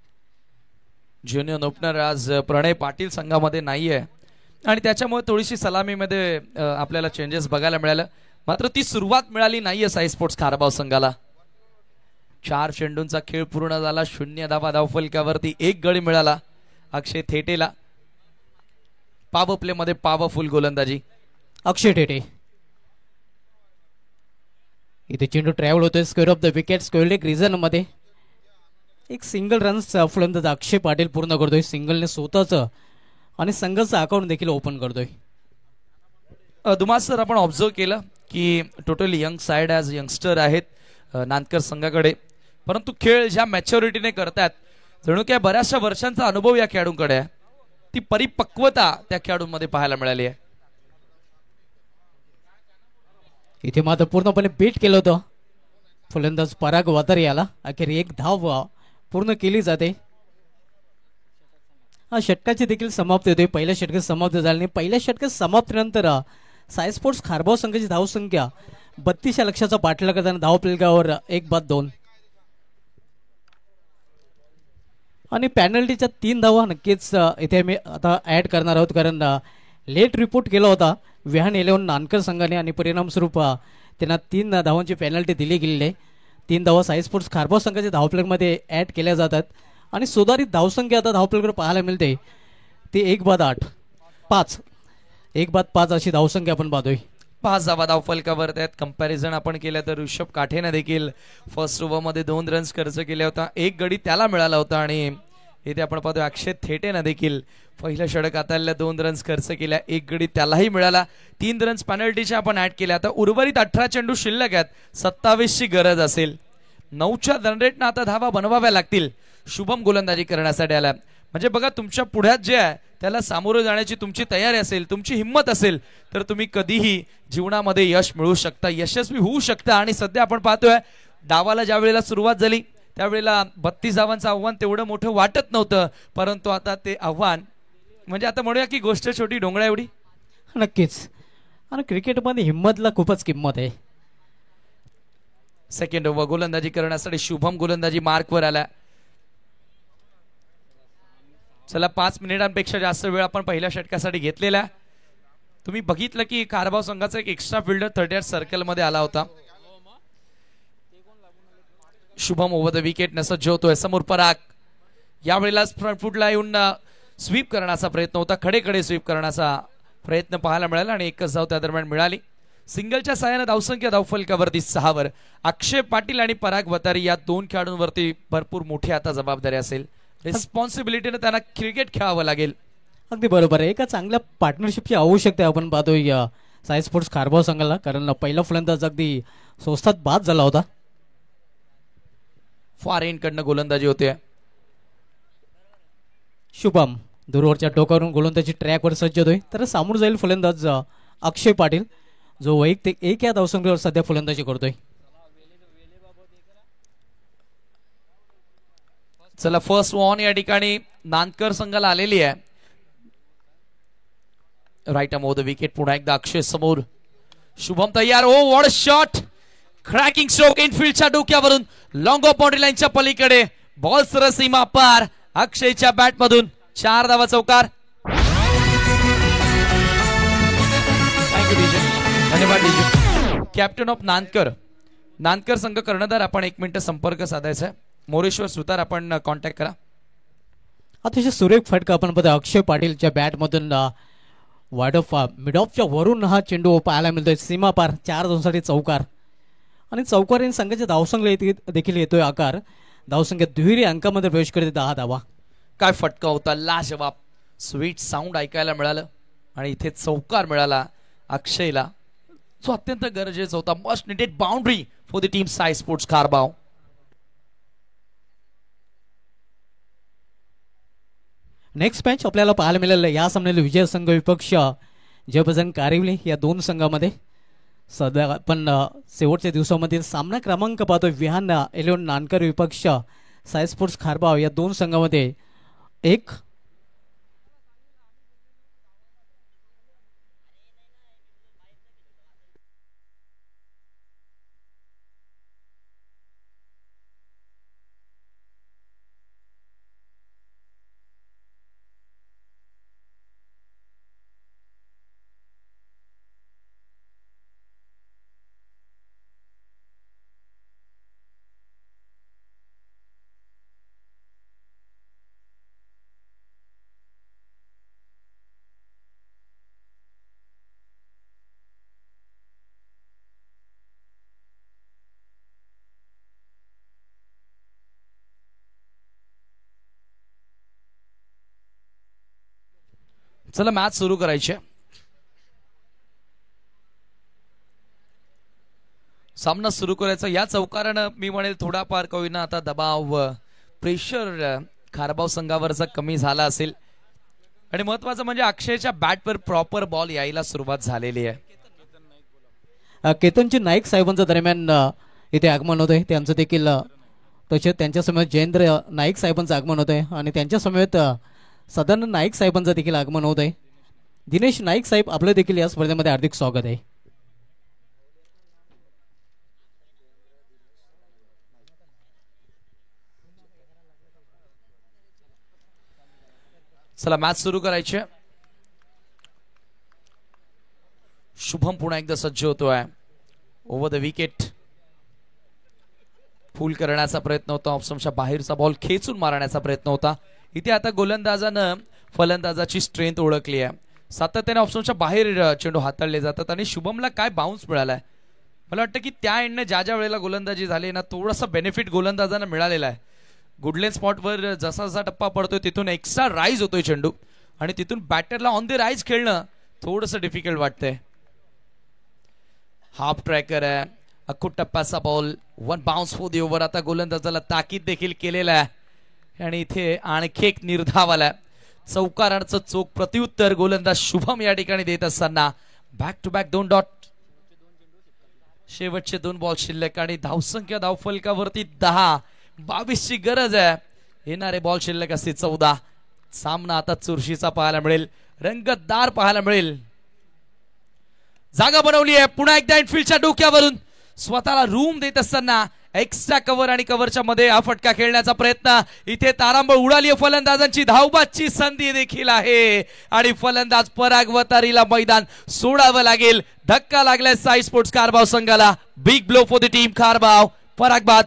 [SPEAKER 1] ज्युनियर ओपनर आज प्रणय पाटील संघामध्ये नाहीये आणि त्याच्यामुळे थोडीशी सलामीमध्ये आपल्याला चेंजेस बघायला मिळालं. मात्र ती सुरुवात मिळाली नाहीये साई स्पोर्ट्स खारबाव संघाला. 4 चेंडूंचा खेळ पूर्ण झाला, 0 धावा धावफलकावरती 1 गडी मिळाला अक्षय थेटेला. पॉवर प्ले मध्ये पॉवरफुल गोलंदाजी
[SPEAKER 2] अक्षय ठेटे. इथे चेंडू ट्रॅव्हल होतोय square of the wicket, square leg reason मध्ये. एक सिंगल रन्स फलंदाज अक्षय पाटील पूर्ण करतोय सिंगलने स्वतःच आणि संघाचं अकाउंट देखील ओपन करतोय.
[SPEAKER 1] दुमास सर, आपण ऑब्झर्व केलं की totally young side as youngster आहेत नानकर संघाकडे, परंतु खेळ ज्या मॅच्युरिटीने करतात जणू काय बऱ्याचशा वर्षांचा अनुभव या खेळाडूंकडे आहे. ती परिपक्वता त्या खेळाडूंमध्ये पाहायला मिळाली आहे.
[SPEAKER 2] इथे मात्र पूर्णपणे बीट केलं होतं फलंदाज पराग वातारी याला. अखेर 1 धाव पूर्ण केली जाते. हा षटकाची देखील समाप्ती होते. पहिल्या षटकात समाप्त झाली नाही. पहिल्या षटकात समाप्तीनंतर साई स्पोर्ट्स खारबाव संघाची धावसंख्या 32 या लक्षाचा पाठलाग करताना धावफलकावर 1 बाद 2 आणि पॅनल्टीच्या 3 धावा नक्कीच इथे मी आता ऍड करणार आहोत, कारण लेट रिपोर्ट केला होता विहान 11 नानकर संघाने आणि परिणामस्वरूप त्यांना 3 धावांची पेनल्टी दिली गेलेली आहे. 3 धावा साई स्पोर्ट्स खारबाव संघाच्या धावफलकामध्ये ऍड केल्या जातात आणि सुधारित धावसंख्या आता धावफलकावर पाहायला मिळते ती 1 बाद 8 5 1 बाद 5 अशी धावसंख्या आपण पाहतोय.
[SPEAKER 1] 5 धावा धावफलकावर. त्यात कंपॅरिझन आपण केलं तर ऋषभ काठेने देखील फर्स्ट ओव्हरमध्ये 2 रन्स खर्च केले होता, 1 गडी त्याला मिळाला होता. आणि इथे आपण पाहतोय अक्षय थेटेने देखील पहिल्या षटक हाताळल्या 2 रन्स खर्च केल्या, 1 गडी त्यालाही मिळाला. 3 रन्स पेनल्टीच्या आपण ऍड केल्या. आता उर्वरित 18 चेंडू शिल्लक आहेत. 27 ची गरज असेल. 9च्या रनरेटनं आता धावा बनवाव्या लागतील शुभम गोलंदाजी करण्यासाठी आला. म्हणजे बघा, तुमच्या पुढ्यात जे आहे त्याला सामोरं जाण्याची तुमची तयारी असेल, तुमची हिंमत असेल तर तुम्ही कधीही जीवनामध्ये यश मिळवू शकता, यशस्वी होऊ शकता. आणि सध्या आपण पाहतोय डावाला ज्या वेळेला सुरुवात झाली त्यावेळेला 32 धावांचं आव्हान तेवढं मोठं वाटत नव्हतं, परंतु आता ते आव्हान म्हणजे आता म्हणूया की गोष्ट छोटी डोंगरा एवढी.
[SPEAKER 2] नक्कीच, आणि क्रिकेटमध्ये हिंमतला खूपच किंमत आहे.
[SPEAKER 1] सेकंड ओव्हर गोलंदाजी करण्यासाठी शुभम गोलंदाजी मार्कवर आला. चला 5 मिनिटांपेक्षा जास्त वेळ आपण पहिल्या षटकासाठी घेतलेला आहे. तुम्ही बघितलं की कारभाव संघाचा एक एक्स्ट्रा फिल्डर 38 सर्कल मध्ये आला होता. शुभम ओव्हर द विकेट न सज्ज होतोय. समोर पराग यावेळेला फ्रंट फुटला येऊन स्वीप करण्याचा प्रयत्न होता. खडेकडे स्वीप करण्याचा प्रयत्न पाहायला मिळाला आणि एकच धाव त्या दरम्यान मिळाली. सिंगलच्या साहाय्याने धावसंख्या धावफलकावरती 6 वर. अक्षय पाटील आणि पराग वतारी या दोन खेळाडूंवरती भरपूर मोठी आता जबाबदारी असेल. रिस्पॉन्सिबिलिटीने त्यांना क्रिकेट खेळावं लागेल.
[SPEAKER 2] अगदी बरोबर आहे. एका चांगल्या पार्टनरशिपची आवश्यकता आहे आपण पाहतोय साई स्पोर्ट्स कारभार संघाला, कारण पहिला फलंदाज अगदी स्वस्तात बाद झाला होता.
[SPEAKER 1] फार एंडकडनं गोलंदाजी होते.
[SPEAKER 2] शुभम दूरवरच्या टोकावरून गोलंदाजी ट्रॅकवर सज्ज होतोय. तर सामोर जाईल फलंदाज अक्षय पाटील, जो वैयक्तिक 1 या धावसंख्येवर सध्या फलंदाजी करतोय.
[SPEAKER 1] चला फर्स्ट ऑन या ठिकाणी नांदकर संघाला आलेली आहे. Right arm over the wicket. पुन्हा एकदा अक्षय समोर. शुभम तयार. Oh what a shot. Cracking stroke इनफिल्डच्या डोक्यावरून लॉंग ऑफ बाउंड्री लाईनच्या पलीकडे बॉल सरळ सीमा पार. अक्षयच्या बॅट मधून 4 धावा चौकार. धन्यवाद डीजे. कॅप्टन ऑफ नांदकर संघ कर्णधार आपण 1 मिनिट संपर्क साधायचा आहे. मोरेश्वर सुतार आपण कॉन्टॅक्ट करा.
[SPEAKER 2] अतिशय सुरेख फटका आपण बघा अक्षय पाटीलच्या बॅट मधून वाईड ऑफ मिड ऑफच्या वरून हा चेंडू पाहायला मिळतोय. सीमा पार 4 धावांसाठी चौकार. आणि चौकार संघाच्या धावसंख्या देखील येतोय आकार. धावसंख्या दुहेरी अंकामध्ये प्रवेश करते 10 धावा.
[SPEAKER 1] काय फटका होता. लाजवाब स्वीट साऊंड ऐकायला मिळालं आणि इथे चौकार मिळाला अक्षयला, जो अत्यंत गरजेचा होता. Must needed boundary for the team Sai sports Kharbav.
[SPEAKER 2] Next match आपल्याला पाहायला मिळालं या सामन्याला विजय संघ विपक्ष जयभजन कारिवली या दोन संघामध्ये. सध्या आपण शेवटच्या दिवसामध्ये सामना क्रमांक पाहतोय. विहान 11 नानकर विपक्ष साई स्पोर्ट्स खारबाव या दोन संघामध्ये 1
[SPEAKER 1] चला मॅच सुरू करायची. सामना सुरू करायचा. या चौकारानं मी म्हणेल थोडाफार कवीना आता दबाव प्रेशर खारबाव संघावरचा कमी झाला असेल. आणि महत्वाचं म्हणजे अक्षयच्या बॅटवर प्रॉपर बॉल यायला सुरुवात झालेली आहे.
[SPEAKER 2] केतनजी नाईक साहेबांच्या दरम्यान इथे आगमन होत आहे. त्यांचं देखील तसेच त्यांच्या समेत जयेंद्र नाईक साहेबांचं आगमन होत आहे आणि त्यांच्या समेत सदानंद नाईक साहेबांचं देखील आगमन होत आहे. दिनेश नाईक साहेब आपलं देखील या स्पर्धेमध्ये हार्दिक स्वागत आहे.
[SPEAKER 1] चला मॅच सुरू करायची. शुभम पुन्हा एकदा सज्ज होतोय. ओव्हर द विकेट फुल करण्याचा प्रयत्न होता. ऑप्शनच्या बाहेरचा बॉल खेचून मारण्याचा प्रयत्न होता. इथे आता गोलंदाजानं फलंदाजाची स्ट्रेंथ ओळखली आहे. सातत्याने ऑप्शनच्या बाहेर चेंडू हाताळले जातात आणि शुभमला काय बाउन्स मिळालाय. मला वाटतं की त्या एंडने ज्या वेळेला गोलंदाजी झाली ना थोडासा बेनिफिट गोलंदाजांना मिळालेला आहे. गुडलेन स्पॉटवर जसा जसा टप्पा पडतोय तिथून एक्स्ट्रा राईज होतोय चेंडू आणि तिथून बॅटरला ऑन द राईज खेळणं थोडंसं डिफिकल्ट वाटतंय. हाफ ट्रॅकर आहे. अख्खू टप्प्याचा ball 1 bounce for the over. आता गोलंदाजाला ताकीद देखील केलेला आहे आणि इथे आणखी एक निर्धाव आलाय. चौकारांचं चोख प्रत्युत्तर गोलंदाज शुभम या ठिकाणी देत असताना बॅक टू बॅक 2 डॉट. शेवटचे 2 बॉल शिल्लक आणि धावसंख्या धावफलकावरती 10. 22 ची गरज आहे. येणारे बॉल शिल्लक असते 14. सामना आता चुरशीचा पाहायला मिळेल. रंगतदार पाहायला मिळेल. जागा बनवली आहे. पुन्हा एकदा इनफिल्डच्या डोक्यावरून स्वतःला रूम देत असताना एक्स्ट्रा कव्हर आणि कव्हरच्या मध्ये हा फटका खेळण्याचा प्रयत्न. इथे तारांबळ उडाली. फलंदाजांची धावबादची संधी देखील आहे आणि फलंदाज पराग वतारीला मैदान सोडावं लागेल. धक्का लागलाय साई स्पोर्ट्स कारभाव संघाला. Big blow for the team Kharbav. Parag बाद.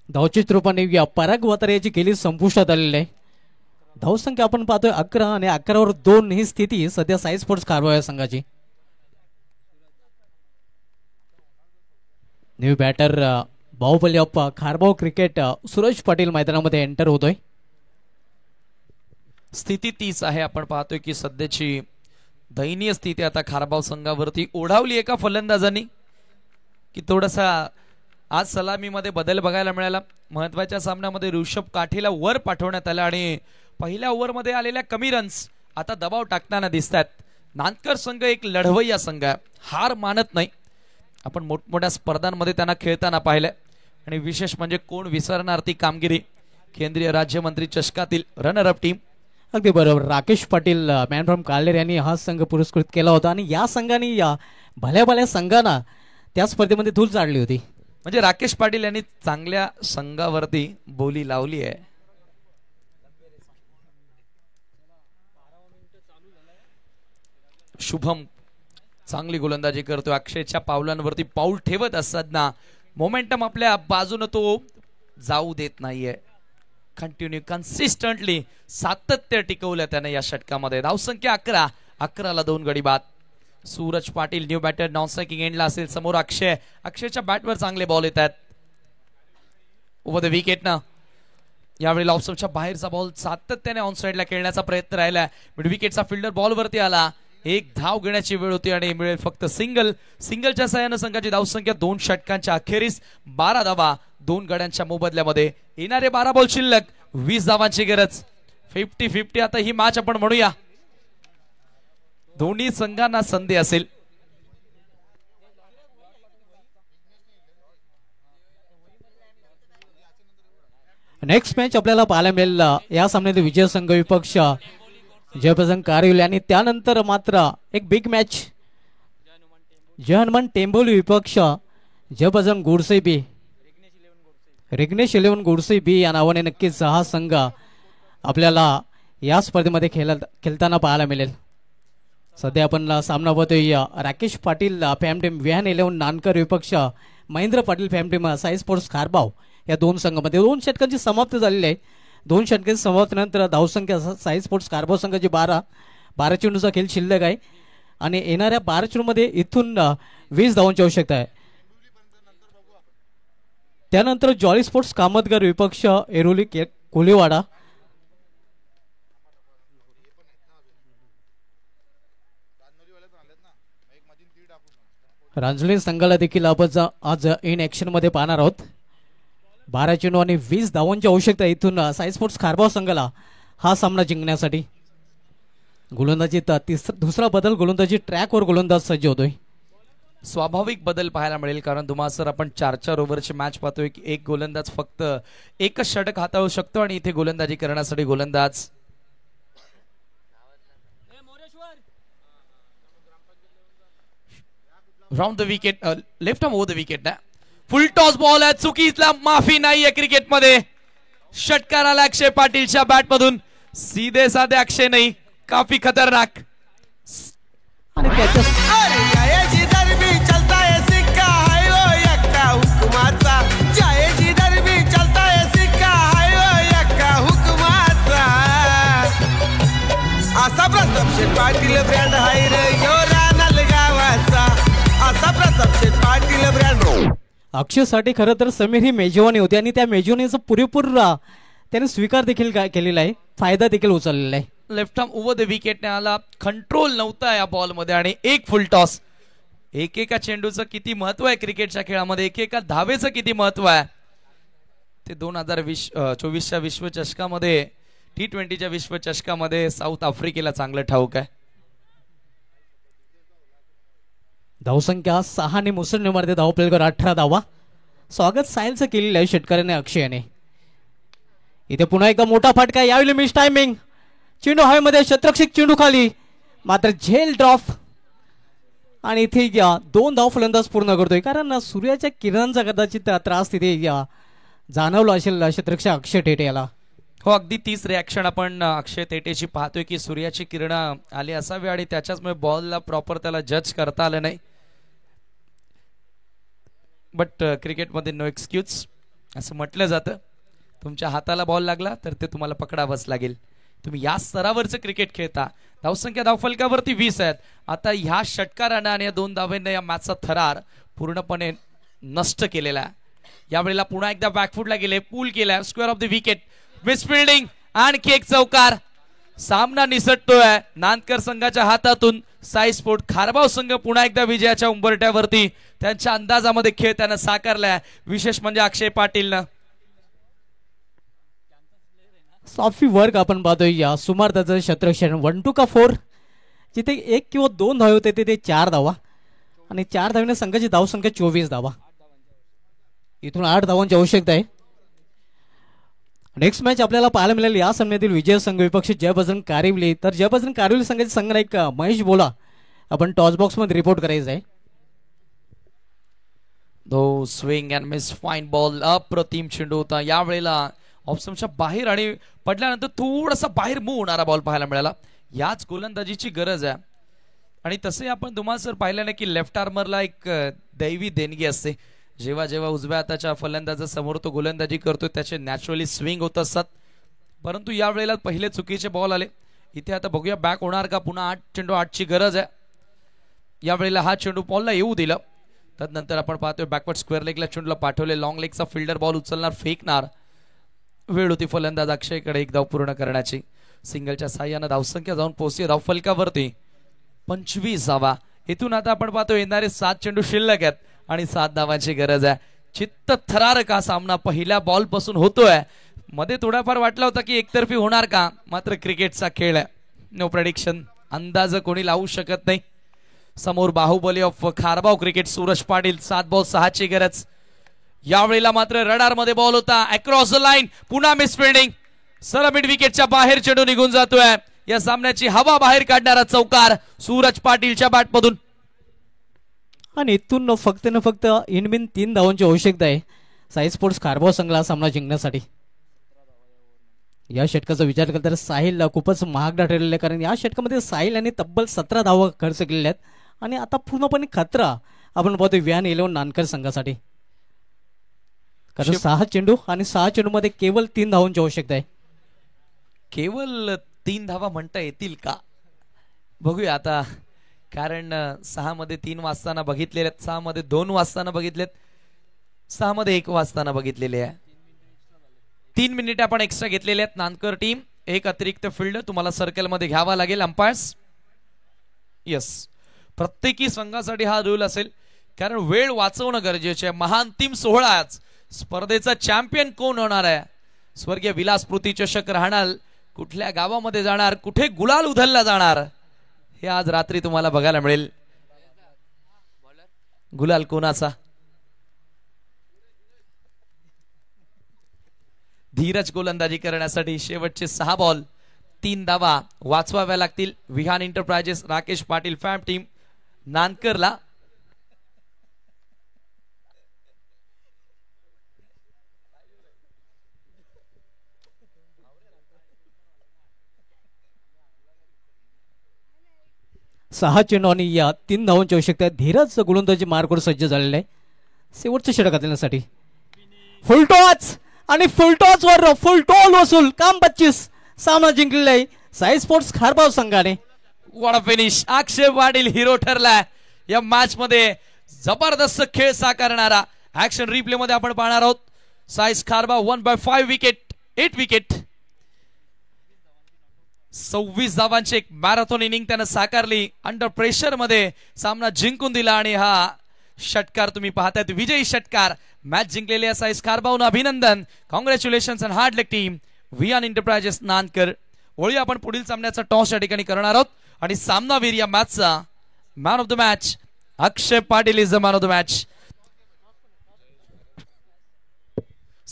[SPEAKER 2] धावचित रूपाने पराग वतारे याची केली संपुष्टात आलेली आहे. धावसंख्या आपण पाहतोय 11 आणि 11वर 2 ही स्थिती सध्या साई स्पोर्ट्स कारभार या संघाची. New batter Bahubali of Kharbav cricket Suraj Patil मैदानामध्ये एंटर होतोय.
[SPEAKER 1] स्थिती 30 आहे. आपण पाहतोय की सध्याची दयनीय स्थिती आता खारबाव संघावरती ओढावली एका फलंदाजांनी की थोडासा आज सलामीमध्ये बदल बघायला मिळाला. महत्वाच्या सामन्यामध्ये ऋषभ काठीला वर पाठवण्यात आलं आणि पहिल्या ओव्हरमध्ये आलेल्या कमी रन्स आता दबाव टाकताना दिसतात. नांदकर संघ एक लढवय्या संघ आहे. हार मानत नाही. आपण मोठमोठ्या स्पर्धांमध्ये त्यांना खेळताना पाहिलंय आणि विशेष म्हणजे कोण विसरणार ती कामगिरी. केंद्रीय राज्यमंत्री चषकातील रनर अप टीम.
[SPEAKER 2] अगदी बरोबर. राकेश पाटील मॅन फ्रॉम कालेर यांनी हा संघ पुरस्कृत केला होता आणि या संघाने या भल्या भल्या संघांना त्या स्पर्धेमध्ये धूल चाडली होती.
[SPEAKER 1] म्हणजे राकेश पाटील यांनी चांगल्या संघावरती बोली लावली आहे. शुभम चांगली गोलंदाजी करतोय. अक्षयच्या पावलांवरती पाऊल ठेवत असताना मोमेंटम आपल्या बाजूने तो जाऊ देत नाहीये. कंटिन्यू कन्सिस्टंटली सातत्य टिकवलं त्याने या षटकामध्ये. धावसंख्या 11. 11ला 2 गडी बाद. Suraj Patil new batter non striking एंडला असेल. समोर अक्षय. अक्षयच्या बॅटवर चांगले बॉल येतात. ओव्हर द विकेट ना यावेळी ऑफस्टंपच्या बाहेरचा बॉल सातत्याने ऑन साइडला खेळण्याचा प्रयत्न राहिला. मिड विकेटचा फिल्डर बॉलवरती आला. एक धाव घेण्याची वेळ होती आणि मिळेल फक्त सिंगल. सिंगलच्या सहाय्याने संघाची धावसंख्या 2 षटकांच्या अखेरीस 12 धावा 2 गड्यांच्या मोबदल्यामध्ये. येणारे 12 बॉल शिल्लक 20 धावांची गरज. 50-50 आता ही मॅच आपण म्हणूया. दोन्ही संघांना संधी असेल.
[SPEAKER 2] नेक्स्ट मॅच आपल्याला पाहायला मिळेल या सामन्यात विजय संघ विपक्ष जयप्रसंग कारविल आणि त्यानंतर मात्र एक बिग मॅच जय हनुमान टेंबोली विपक्ष जयप्रसंग गोडसे बी. रिग्नेश 11 गोडसे बी या नावाने नक्कीच हा संघ आपल्याला या स्पर्धेमध्ये खेळताना पाहायला मिळेल. सध्या आपण सामना बघतोय राकेश पाटील फॅम टीम विहान 11 नानकर विपक्ष Mahendra Patil fam team Sai sports Kharbav या 2 संघामध्ये 2 षटकांची समाप्ती झालेली आहे. 2 षटकांची समाप्तीनंतर धावसंख्या साई स्पोर्ट्स कारभाव संघाची 12 चेंडूचा खेळ शिल्लक आहे आणि येणाऱ्या 12 चेंडूमध्ये इथून 20 धावांची आवश्यकता आहे. त्यानंतर जॉली स्पोर्ट्स कामतगर विपक्ष एरोली कोलीवाडा. रांजणी संघाला देखील आपण आज इन ऍक्शन मध्ये पाहणार आहोत. 12 चेंडू आणि 20 धावांची आवश्यकता इथून साई स्पोर्ट्स खारबाव संघाला हा सामना जिंकण्यासाठी. गोलंदाजी दुसरा बदल गोलंदाजी ट्रॅकवर गोलंदाज सज्ज होतोय.
[SPEAKER 1] स्वाभाविक बदल पाहायला मिळेल कारण दुमासर आपण 4 ओव्हरची मॅच पाहतोय की एक गोलंदाज फक्त एकच षटक हाताळू शकतो आणि इथे गोलंदाजी करण्यासाठी गोलंदाज round the wicket left arm over the wicket ना. फुल टॉस बॉल आहे. चुकीतला माफी नाहीये क्रिकेटमध्ये. षटकार आला अक्षय पाटीलच्या बॅट मधून. सीधे साधे अक्षय नाही काफी खतरनाक.
[SPEAKER 2] आणि त्याच्या
[SPEAKER 3] असा प्रताप शेठ पाटील ब्रँड हाय रे यो रानाल गावाचा. असा प्रताप शेठ पाटील ब्रँड.
[SPEAKER 2] अक्षयसाठी खरं तर समीर ही मेजवानी होती आणि त्या मेजवानीचा पुरेपूर त्याने स्वीकार देखील केलेला आहे. फायदा देखील उचललेला आहे.
[SPEAKER 1] लेफ्ट आर्म ओव्हर द विकेटने आला. कंट्रोल नव्हता या बॉल मध्ये आणि एक फुल टॉस. एकेका चेंडूचं किती महत्व आहे क्रिकेटच्या खेळामध्ये. एकेका धावेचं किती महत्व आहे ते 2024च्या विश्वचषकामध्ये T20च्या विश्वचषकामध्ये साऊथ आफ्रिकेला चांगलं ठाऊक आहे.
[SPEAKER 2] धावसंख्या 6 आणि मुसळणीमध्ये धाव प्लेयर 18 धावा. स्वागत सायलचं केलेलं आहे षटकाराने अक्षयाने. इथे पुन्हा एकदा मोठा फटका, यावेळी मिस टायमिंग, चेंडू हवेमध्ये, शतरक्षक चेंडू खाली, मात्र झेल ड्रॉप. आणि इथे या 2 धाव फलंदाज पूर्ण करतोय, कारण सूर्याच्या किरणांचा कदाचित त्रास तिथे जाणवला असेल शतरक्षक अक्षय टेटे याला.
[SPEAKER 1] हो, अगदी तीच रिॲक्शन आपण अक्षय तेटेची पाहतोय की सूर्याची किरणं आली असावी आणि त्याच्याचमुळे बॉलला प्रॉपर त्याला जज करता आलं नाही. बट क्रिकेटमध्ये नो एक्सक्यूज असं म्हटलं जातं. तुमच्या हाताला बॉल लागला तर ते तुम्हाला पकडावंच लागेल. तुम्ही या स्तरावरचं क्रिकेट खेळता. धावसंख्या धावफलकावरती 20 आहेत. आता ह्या षटकारानं आणि या 2 धावांनी या मॅचचा थरार पूर्णपणे नष्ट केलेला आहे. यावेळेला पुन्हा एकदा बॅकफुटला गेले, पूल केला, स्क्वेअर ऑफ द विकेट, मिसफिल्डिंग, आणखी एक चौकार. सामना निसटतोय नांदकर संघाच्या हातातून. साई स्पोर्ट खारबाव संघ पुन्हा एकदा विजयाच्या उंबरठ्यावरती त्यांच्या अंदाजामध्ये खेळ त्यानं साकारलाय. विशेष म्हणजे अक्षय पाटीलनं
[SPEAKER 2] सॉफ्टी वर्क आपण पाहतोय या सुमारदाचं शतरक्षण. 1-2 का 4, जिथे 1 किंवा 2 धावे होते तिथे 4 धावा, आणि 4 धावेने संघाची धावसंख्या 24 धावा. इथून 8 धावांची आवश्यकता आहे. नेक्स्ट मॅच आपल्याला पाहायला मिळेल या सामन्यातील विजय संघ विपक्ष जय बजरंग कारिवली. तर जय बजरंग कारिवली संघाचे संघनायक महेश बोला आपण टॉस बॉक्स मध्ये रिपोर्ट करायचं आहे.
[SPEAKER 1] दो swing and miss, fine ball, अप्रतिम चेंडू होता. यावेळेला ऑप्शनच्या बाहेर आणि पडल्यानंतर थोडासा बाहेर मूव्ह होणारा बॉल पाहायला मिळाला. याच गोलंदाजीची गरज आहे. आणि तसे आपण तुम्हाला सर पाहिलं नाही की लेफ्ट आर्मरला एक दैवी देणगी असते. जेव्हा जेव्हा उजव्या हाताच्या फलंदाजासमोर तो गोलंदाजी करतो त्याचे नॅचरली स्विंग होत असतात. परंतु यावेळेला पहिले चुकीचे बॉल आले. इथे आता बघूया बॅक होणार का. पुन्हा 8 चेंडू 8ची गरज आहे. यावेळेला हा चेंडू बॉलला येऊ दिलं. त्यानंतर आपण पाहतोय बॅकवर्ड स्क्वेअर लेगला चेंडूला पाठवले. लॉंग लेगचा फिल्डर बॉल उचलणार, फेकणार. वेळ होती फलंदाज अक्षयकडे एक धाव पूर्ण करण्याची. सिंगलच्या साह्यानं धावसंख्या जाऊन पोहोचली धावफलकावरती 25 धावा. इथून आता आपण पाहतो येणारे 7 चेंडू शिल्लक आहेत आणि 7 धावांची गरज आहे. चित्त थरारक हा सामना पहिल्या बॉल पासून होतोय. मध्ये थोडाफार वाटला होता की एकतर्फी होणार का, मात्र क्रिकेटचा खेळ आहे. नो प्रेडिक्शन, अंदाज कोणी लावू शकत नाही. समोर Bahubali of Kharbav cricket Suraj Patil. 7 ball 6ची गरज. यावेळेला मात्र रडार मध्ये बॉल होता, अक्रॉस द लाईन, पुन्हा मिसफिल्डिंग. सर मिड विकेटच्या बाहेर चेंडू निघून जातोय. या सामन्याची हवा बाहेर काढणारा चौकार सूरज पाटीलच्या बॅटमधून.
[SPEAKER 2] आणि इथून फक्त न फक्त इनबिन 3 धावांची आवश्यकता आहे साई स्पोर्ट्स खारबाव संघाला सामना जिंकण्यासाठी. या षटकाचा विचार केला तर साहिलला खूपच महागडा ठरलेला आहे, कारण या षटकामध्ये साहिल यांनी तब्बल 17 धावा खर्च केलेल्या आहेत. आणि आता पूर्णपणे खतरा आपण पाहतोय व्यान 11 नानकर संघासाठी, कारण 6 चेंडू आणि 6 चेंडू मध्ये केवळ 3 धावांची आवश्यकता आहे.
[SPEAKER 1] केवळ 3 धावा म्हणता येतील का बघूया आता, कारण 6 मध्ये 3 वाजताना बघितलेले आहेत, 6 मध्ये 2 वाजताना बघितलेत, 6 मध्ये 1 वाजताना बघितलेले आहे. 3 मिनिटे आपण एक्स्ट्रा घेतलेले आहेत. नानकर टीम एक अतिरिक्त फील्ड तुम्हाला सर्कल मध्ये घ्यावा लागेल. अंपायर्स यस, प्रत्येकी संघासाठी हा रूल असेल, कारण वेळ वाचवणं गरजेचे आहे. महाअंतिम सोहळा आज. स्पर्धेचा चॅम्पियन कोण होणार आहे? स्वर्गीय विलास स्मृती चषक राहणार कुठल्या गावामध्ये जाणार, कुठे गुलाल उधळला जाणार, हे आज रात्री तुम्हाला बघायला मिळेल. गुलाल कोणाचा? धीरज गोलंदाजी करण्यासाठी शेवटचे 6 बॉल 3 धावा वाचवाव्या लागतील. Vihan enterprises Rakesh Patil fam team नानकरला.
[SPEAKER 2] सहा चेंडू आणि या 3 धावांची आवश्यकता आहे. धीरज गोलंदाजी मार्कवर सज्ज झालेला आहे शेवटच्या षटक घालण्यासाठी. फुलटॉच आणि फुलटॉच वर फुलटॉल वसूल, काम 25. सामना जिंकलेला आहे साई स्पोर्ट्स खारबाव संघाने.
[SPEAKER 1] What a finish. Akshay Patil hero ठरलाय या मॅच मध्ये. जबरदस्त खेळ साकारणारा. ऍक्शन रिप्ले मध्ये आपण पाहणार आहोत. साईस खारबाव 1/5 विकेट, 8 विकेट, 26 धावांची एक मॅरेथॉन इनिंग त्यानं साकारली. अंडर प्रेशर मध्ये सामना जिंकून दिला आणि हा षटकार तुम्ही पाहतायत, विजयी षटकार. मॅच जिंकलेली आहे साईस खारबावनं. अभिनंदन, congratulation and hard luck team Vihan enterprises Nankar. वळूया आपण पुढील सामन्याचा टॉस या ठिकाणी करणार आहोत आणि सामनावीर या मॅचचा man of the match Akshay Patil is the man of the match.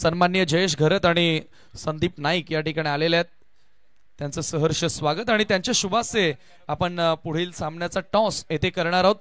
[SPEAKER 1] सन्माननीय जयेश घरत आणि संदीप नाईक या ठिकाणी आलेले आहेत. त्यांचं सहर्ष स्वागत आणि त्यांच्या शुभास्ते आपण पुढील सामन्याचा टॉस येथे करणार आहोत.